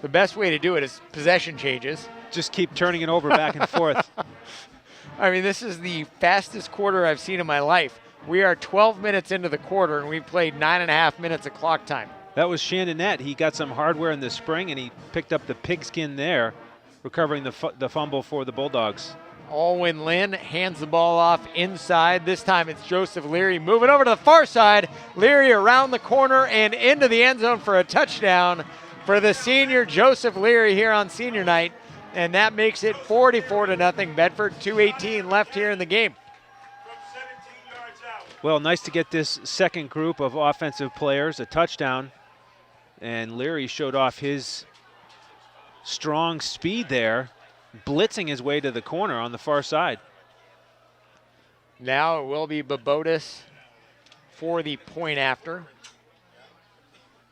Speaker 2: the best way to do it is possession changes.
Speaker 1: Just keep turning it over back and forth.
Speaker 2: I mean, this is the fastest quarter I've seen in my life. We are 12 minutes into the quarter, and we've played 9.5 minutes of clock time.
Speaker 1: That was Chandonette. He got some hardware in the spring, and he picked up the pigskin there, recovering the fumble for the Bulldogs.
Speaker 2: Alwyn Lynn hands the ball off inside. This time it's Joseph Leary moving over to the far side. Leary around the corner and into the end zone for a touchdown for the senior Joseph Leary here on senior night. And that makes it 44-0 Bedford. 2:18 left here in the game.
Speaker 1: Well, nice to get this second group of offensive players a touchdown. And Leary showed off his strong speed there, blitzing his way to the corner on the far side.
Speaker 2: Now it will be Babotis for the point after.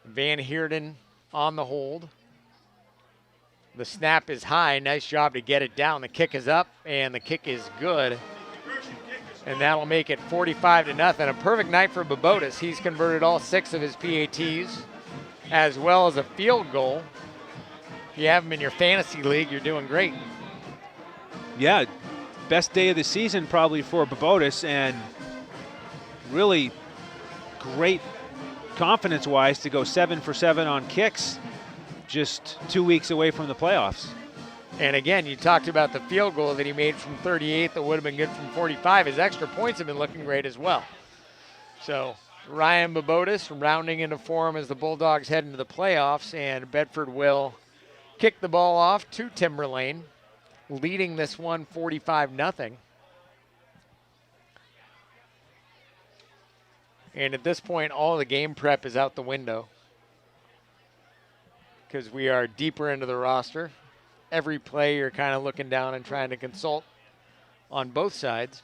Speaker 2: Van Heerden on the hold. The snap is high. Nice job to get it down. The kick is up, and the kick is good. And that'll make it 45-0. A perfect night for Babotis. He's converted all 6 of his PATs, as well as a field goal. If you have him in your fantasy league, you're doing great.
Speaker 1: Yeah, best day of the season probably for Babotis, and really great confidence-wise to go 7 for 7 on kicks just 2 weeks away from the playoffs.
Speaker 2: And again, you talked about the field goal that he made from 38 that would have been good from 45. His extra points have been looking great as well. So Ryan Babotis rounding into form as the Bulldogs head into the playoffs, and Bedford will kick the ball off to Timberlane, leading this one 45-0. And at this point, all the game prep is out the window because we are deeper into the roster. Every play you're kind of looking down and trying to consult on both sides.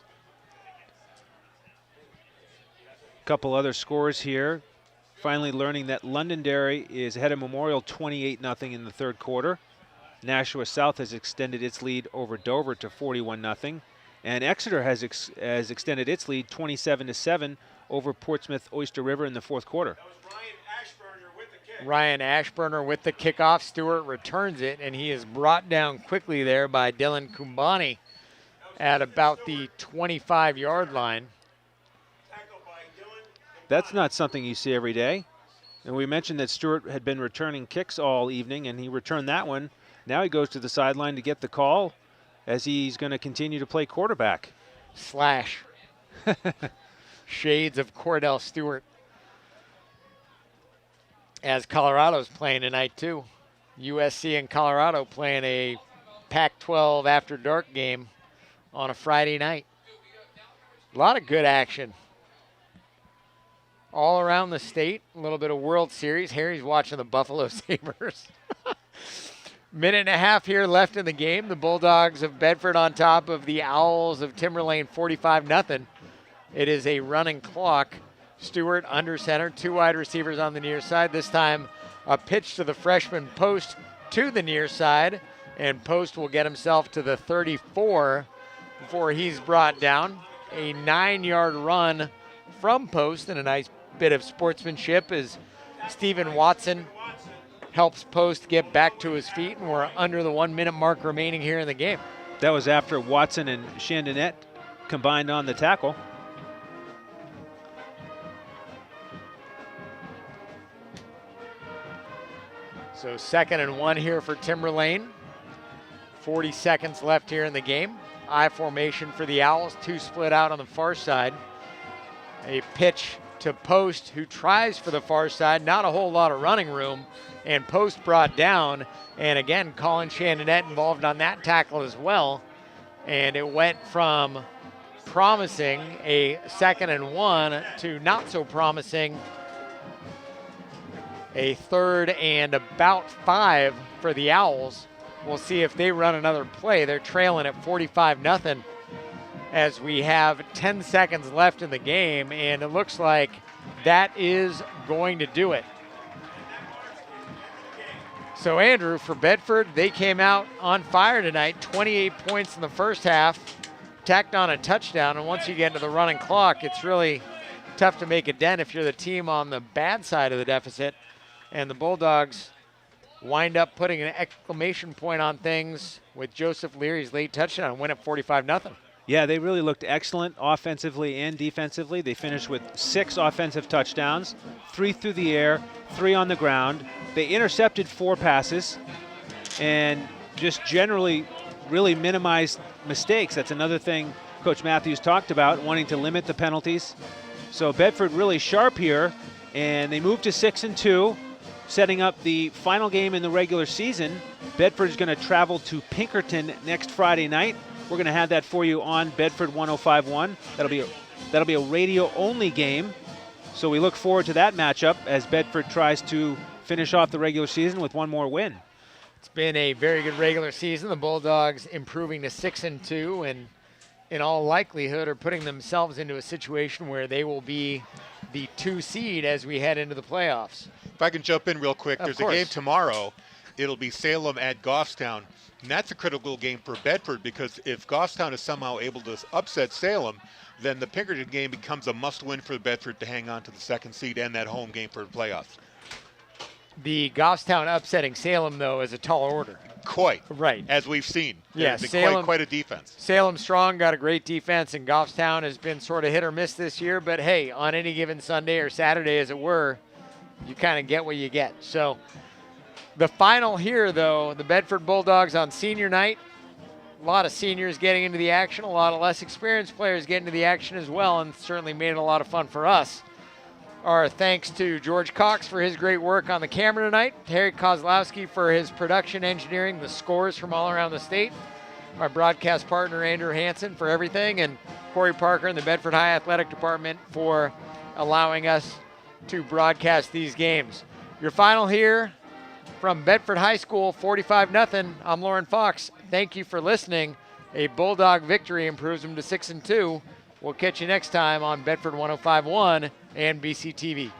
Speaker 1: Couple other scores here. Finally learning that Londonderry is ahead of Memorial 28-0 in the third quarter. Nashua South has extended its lead over Dover to 41-0. And Exeter has extended its lead 27-7 over Portsmouth Oyster River in the fourth quarter.
Speaker 2: Ryan Ashburner with the kickoff. Stewart returns it, and he is brought down quickly there by Dylan Kumbani at about the 25-yard line.
Speaker 1: That's not something you see every day. And we mentioned that Stewart had been returning kicks all evening, and he returned that one. Now he goes to the sideline to get the call as he's going to continue to play quarterback.
Speaker 2: Slash. Shades of Cordell Stewart. As Colorado's playing tonight, too. USC and Colorado playing a Pac-12 after dark game on a Friday night. A lot of good action all around the state. A little bit of World Series. Harry's watching the Buffalo Sabres. Minute and a half here left in the game. The Bulldogs of Bedford on top of the Owls of Timberlane 45-0. It is a running clock. Stewart under center, 2 wide receivers on the near side. This time a pitch to the freshman Post to the near side, and Post will get himself to the 34 before he's brought down. A 9-yard run from Post, and a nice bit of sportsmanship as Stephen Watson helps Post get back to his feet, and we're under the 1 minute mark remaining here in the game.
Speaker 1: That was after Watson and Chandonette combined on the tackle.
Speaker 2: So 2nd and 1 here for Timberlane. 40 seconds left here in the game. I formation for the Owls, 2 split out on the far side. A pitch to Post, who tries for the far side. Not a whole lot of running room, and Post brought down. And again, Colin Chandonette involved on that tackle as well. And it went from promising a 2nd and 1 to not so promising a 3rd and about 5 for the Owls. We'll see if they run another play. They're trailing at 45-0. as we have 10 seconds left in the game, and it looks like that is going to do it. So Andrew, for Bedford, they came out on fire tonight, 28 points in the first half, tacked on a touchdown, and once you get into the running clock, it's really tough to make a dent if you're the team on the bad side of the deficit. And the Bulldogs wind up putting an exclamation point on things with Joseph Leary's late touchdown and win at 45-0.
Speaker 1: Yeah, they really looked excellent offensively and defensively. They finished with 6 offensive touchdowns, 3 through the air, 3 on the ground. They intercepted 4 passes and just generally really minimized mistakes. That's another thing Coach Matthews talked about, wanting to limit the penalties. So Bedford really sharp here, and they moved to 6-2, setting up the final game in the regular season. Bedford's going to travel to Pinkerton next Friday night. We're going to have that for you on Bedford 105.1. That'll be a radio-only game. So we look forward to that matchup as Bedford tries to finish off the regular season with one more win.
Speaker 2: It's been a very good regular season. The Bulldogs improving to 6-2, and in all likelihood are putting themselves into a situation where they will be the 2 seed as we head into the playoffs.
Speaker 4: If I can jump in real quick, there's a
Speaker 2: course.
Speaker 4: game tomorrow. It'll be Salem at Goffstown. And that's a critical game for Bedford, because if Goffstown is somehow able to upset Salem, then the Pinkerton game becomes a must-win for Bedford to hang on to the 2nd seed and that home game for the playoffs.
Speaker 2: The Goffstown upsetting Salem, though, is a tall order.
Speaker 4: Quite.
Speaker 2: Right.
Speaker 4: As we've seen.
Speaker 2: Yeah,
Speaker 4: It's been
Speaker 2: Salem,
Speaker 4: quite a defense.
Speaker 2: Salem strong, got a great defense, and Goffstown has been sort of hit or miss this year. But, hey, on any given Sunday or Saturday, as it were, you kind of get what you get. So the final here, though, the Bedford Bulldogs on senior night. A lot of seniors getting into the action, a lot of less experienced players getting into the action as well, and certainly made it a lot of fun for us. Our thanks to George Cox for his great work on the camera tonight, Harry Kozlowski for his production engineering, the scores from all around the state, our broadcast partner Andrew Hansen for everything, and Corey Parker in the Bedford High Athletic Department for allowing us to broadcast these games. Your final here from Bedford High School, 45-0. I'm Lauren Fox. Thank you for listening. A Bulldog victory improves them to 6-2. We'll catch you next time on Bedford 105.1 and BCTV.